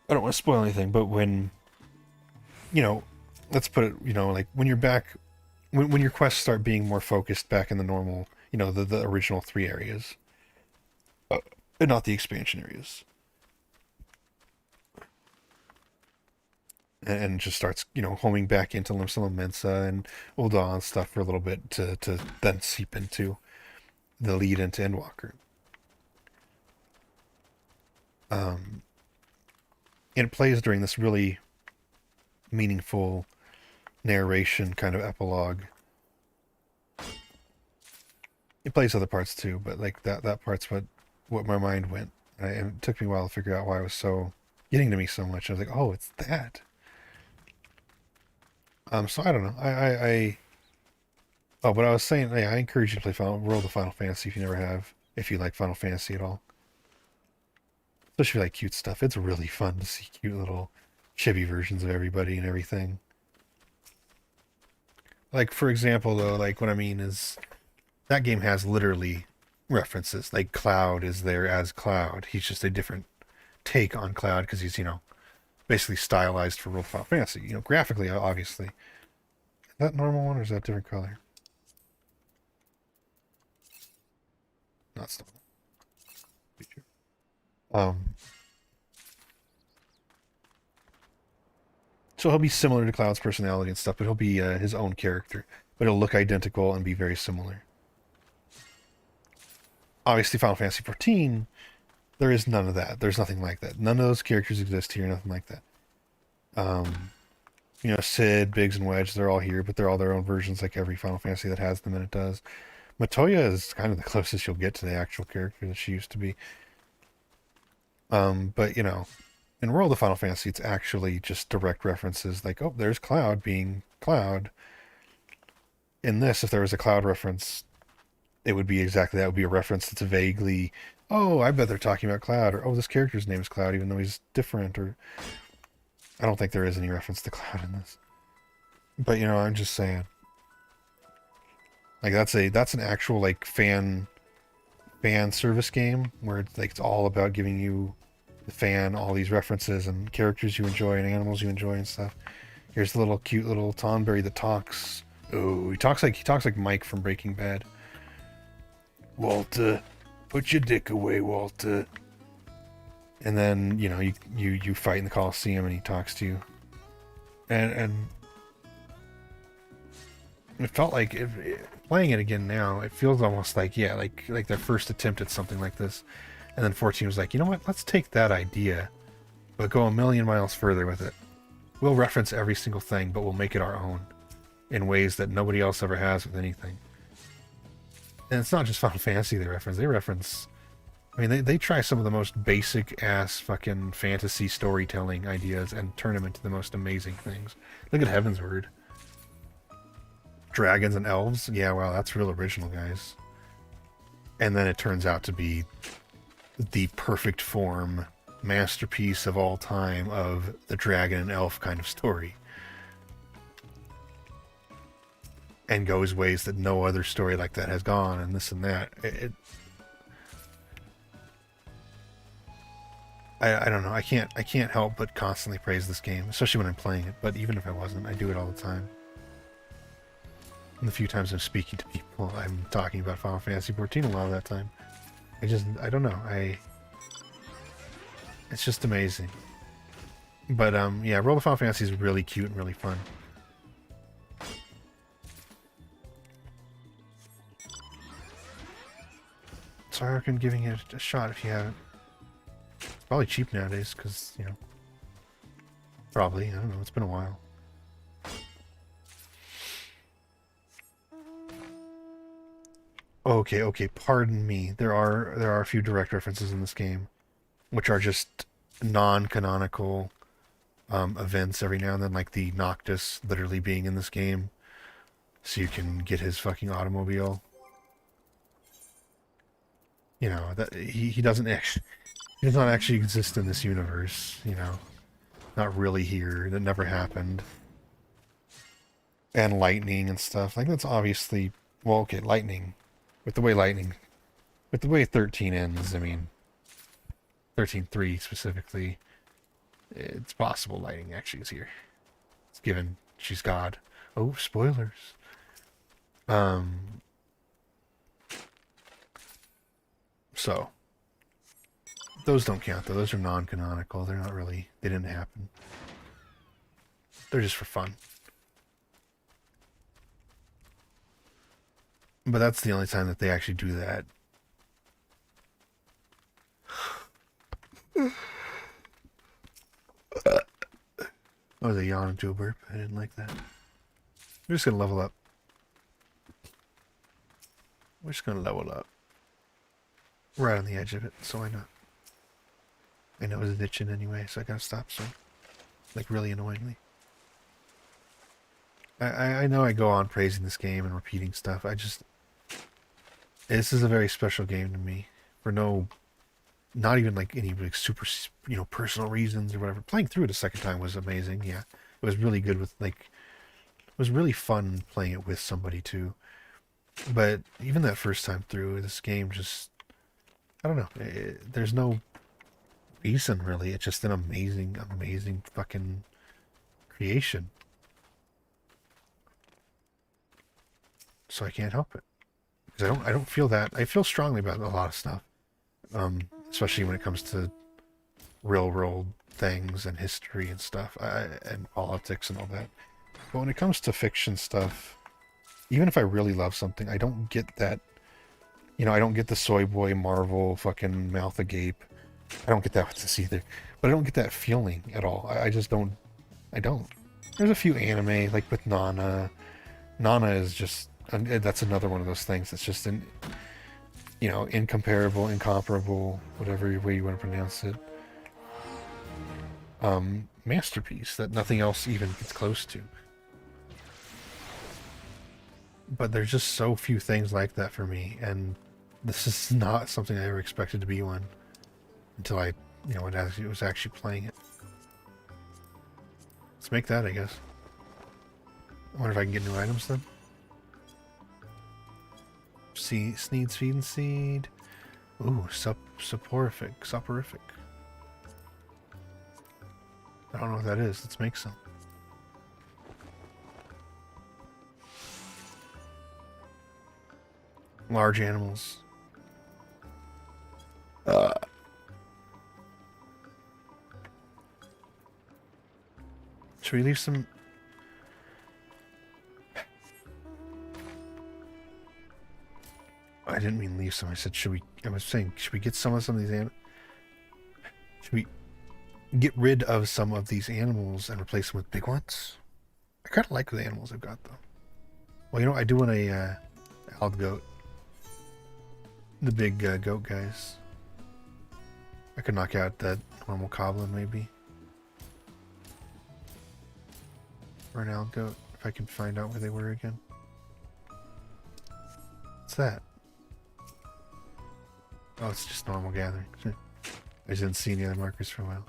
I don't want to spoil anything, but when, you know, let's put it, you know, like when you're back, when your quests start being more focused back in the normal, you know, the original 3 areas, and not the expansion areas. And just starts, you know, homing back into Limsa Mensa and Ul'dah and stuff for a little bit to then seep into the lead into Endwalker. And it plays during this really meaningful narration kind of epilogue. It plays other parts too, but like that part's what my mind went. And it took me a while to figure out why it was so getting to me so much. I was like, oh, it's that. So I don't know. Oh, but I was saying, yeah, I encourage you to play World of Final Fantasy if you never have, if you like Final Fantasy at all. Especially if you like cute stuff. It's really fun to see cute little chibi versions of everybody and everything. Like, for example, though, like, what I mean is, that game has literally references. Like, Cloud is there as Cloud. He's just a different take on Cloud, because he's, you know, basically stylized for World of Final Fantasy. You know, graphically, obviously. Is that normal one, or is that different color? Not still. So he'll be similar to Cloud's personality and stuff, but he'll be his own character. But he'll look identical and be very similar. Obviously, Final Fantasy XIV, there is none of that. There's nothing like that. None of those characters exist here, nothing like that. You know, Sid, Biggs, and Wedge, they're all here, but they're all their own versions like every Final Fantasy that has them, and it does. Matoya is kind of the closest you'll get to the actual character that she used to be. But, you know, in World of Final Fantasy, it's actually just direct references, like, oh, there's Cloud being Cloud. In this, if there was a Cloud reference, it would be exactly that. It would be a reference that's vaguely, oh, I bet they're talking about Cloud, or, oh, this character's name is Cloud, even though he's different, or... I don't think there is any reference to Cloud in this. But, you know, I'm just saying. Like, that's an actual, like, fan service game, where it's, like, it's all about giving you, the fan, all these references and characters you enjoy and animals you enjoy and stuff. Here's the little cute little Tonberry that talks. Oh, he talks like Mike from Breaking Bad. Walter, put your dick away, Walter. And then, you know, you fight in the Coliseum and he talks to you. And it felt like, playing it again now, it feels almost like, yeah, like their first attempt at something like this. And then 14 was like, you know what, let's take that idea, but go a million miles further with it. We'll reference every single thing, but we'll make it our own in ways that nobody else ever has with anything. And it's not just Final Fantasy they reference, I mean, they try some of the most basic-ass fucking fantasy storytelling ideas and turn them into the most amazing things. Look at Heaven's Word. Dragons and elves? Yeah, wow, that's real original, guys. And then it turns out to be the perfect form masterpiece of all time of the dragon and elf kind of story. and goes ways that no other story like that has gone, and this and that. I don't know. I can't help but constantly praise this game, especially when I'm playing it. But even if I wasn't, I do it all the time. And the few times I'm speaking to people, I'm talking about Final Fantasy XIV a lot of that time. I don't know. It's just amazing. But yeah, World of Final Fantasy is really cute and really fun. So I recommend giving it a shot if you haven't. It's probably cheap nowadays, because, you know, probably, I don't know, it's been a while. Okay, pardon me. There are a few direct references in this game, which are just non-canonical events every now and then, like the Noctis literally being in this game, so you can get his fucking automobile. You know, that he doesn't actually, he does not actually exist in this universe, you know. Not really here. That never happened. And lightning and stuff. Like, that's obviously, well, okay, lightning. With the way 13 ends, I mean, 13.3 specifically, it's possible lightning actually is here. It's given she's God. Oh, spoilers. So, those don't count though. Those are non-canonical. They're not really, they didn't happen. They're just for fun. But that's the only time that they actually do that. That was a yawn into a burp. I didn't like that. We're just gonna level up. We're just gonna level up. Right on the edge of it, so why not? I know it's itching anyway, so I gotta stop soon. Like, really annoyingly. I know I go on praising this game and repeating stuff. This is a very special game to me. For not even like any like super, you know, personal reasons or whatever. Playing through it a second time was amazing, yeah. It was really good with, like, it was really fun playing it with somebody too. But even that first time through, this game just, I don't know. There's no reason really. It's just an amazing, amazing fucking creation. So I can't help it. Because I don't feel that. I feel strongly about a lot of stuff. Especially when it comes to real world things and history and stuff, and politics and all that. But when it comes to fiction stuff, even if I really love something, I don't get that, you know, I don't get the soy boy Marvel fucking mouth agape. I don't get that with this either. But I don't get that feeling at all. I just don't. I don't. There's a few anime, like with Nana. Nana is just, that's another one of those things that's just you know, incomparable, incomparable, whatever way you want to pronounce it. Masterpiece that nothing else even gets close to. But there's just so few things like that for me, and this is not something I ever expected to be one until I, you know, was actually playing it. Let's make that, I guess. I wonder if I can get new items then. Sneed, feed, and seed. Ooh, soporific. I don't know what that is. Let's make some. Large animals. Should we leave some? I didn't mean leave some. I said, I was saying, should we get some of these animals? Should we get rid of some of these animals and replace them with big ones? I kind of like the animals I've got, though. Well, you know, I do want a wild goat. The big goat guys. I could knock out that normal goblin, maybe. Or an owl goat, if I can find out where they were again. What's that? Oh, it's just normal gathering. I just didn't see any other markers for a while.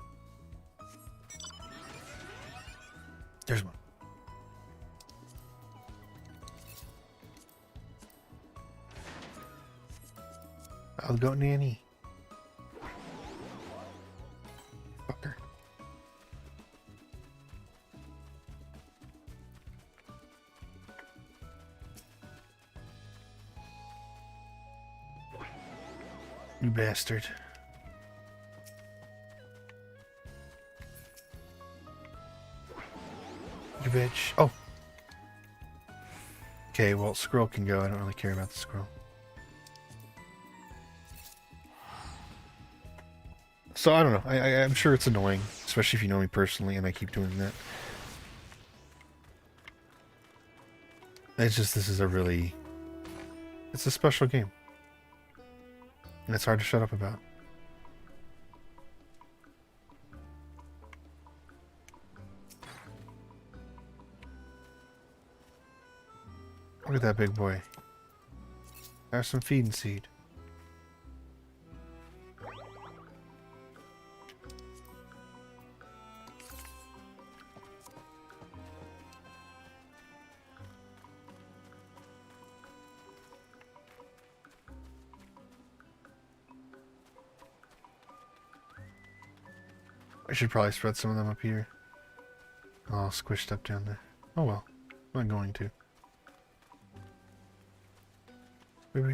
There's one. I'll go nanny. Fucker. You bastard. You bitch. Oh. Okay, well, squirrel can go. I don't really care about the squirrel. So, I don't know. I'm sure it's annoying, especially if you know me personally and I keep doing that. It's just, this is a really... It's a special game. And it's hard to shut up about. Look at that big boy. Have some feed and seed. I should probably spread some of them up here. All squished up down there. Oh well. I'm not going to. Well,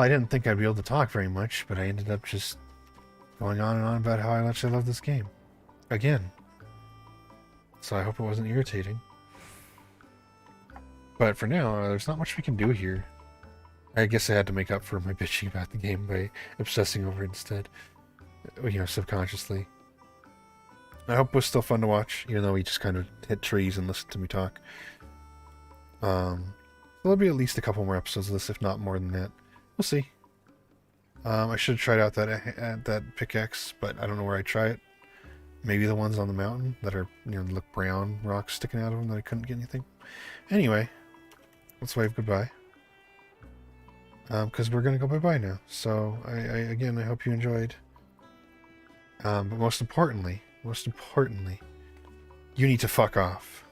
I didn't think I'd be able to talk very much, but I ended up just going on and on about how much I love this game. Again. So I hope it wasn't irritating. But for now, there's not much we can do here. I guess I had to make up for my bitching about the game by obsessing over it instead. You know, subconsciously. I hope it was still fun to watch, even though we just kind of hit trees and listened to me talk. There'll be at least a couple more episodes of this, if not more than that. We'll see. I should have tried out that pickaxe, but I don't know where I'd try it. Maybe the ones on the mountain that are, you know, look brown rocks sticking out of them that I couldn't get anything. Anyway, let's wave goodbye. Because we're going to go bye-bye now. So, again, I hope you enjoyed. But most importantly, you need to fuck off.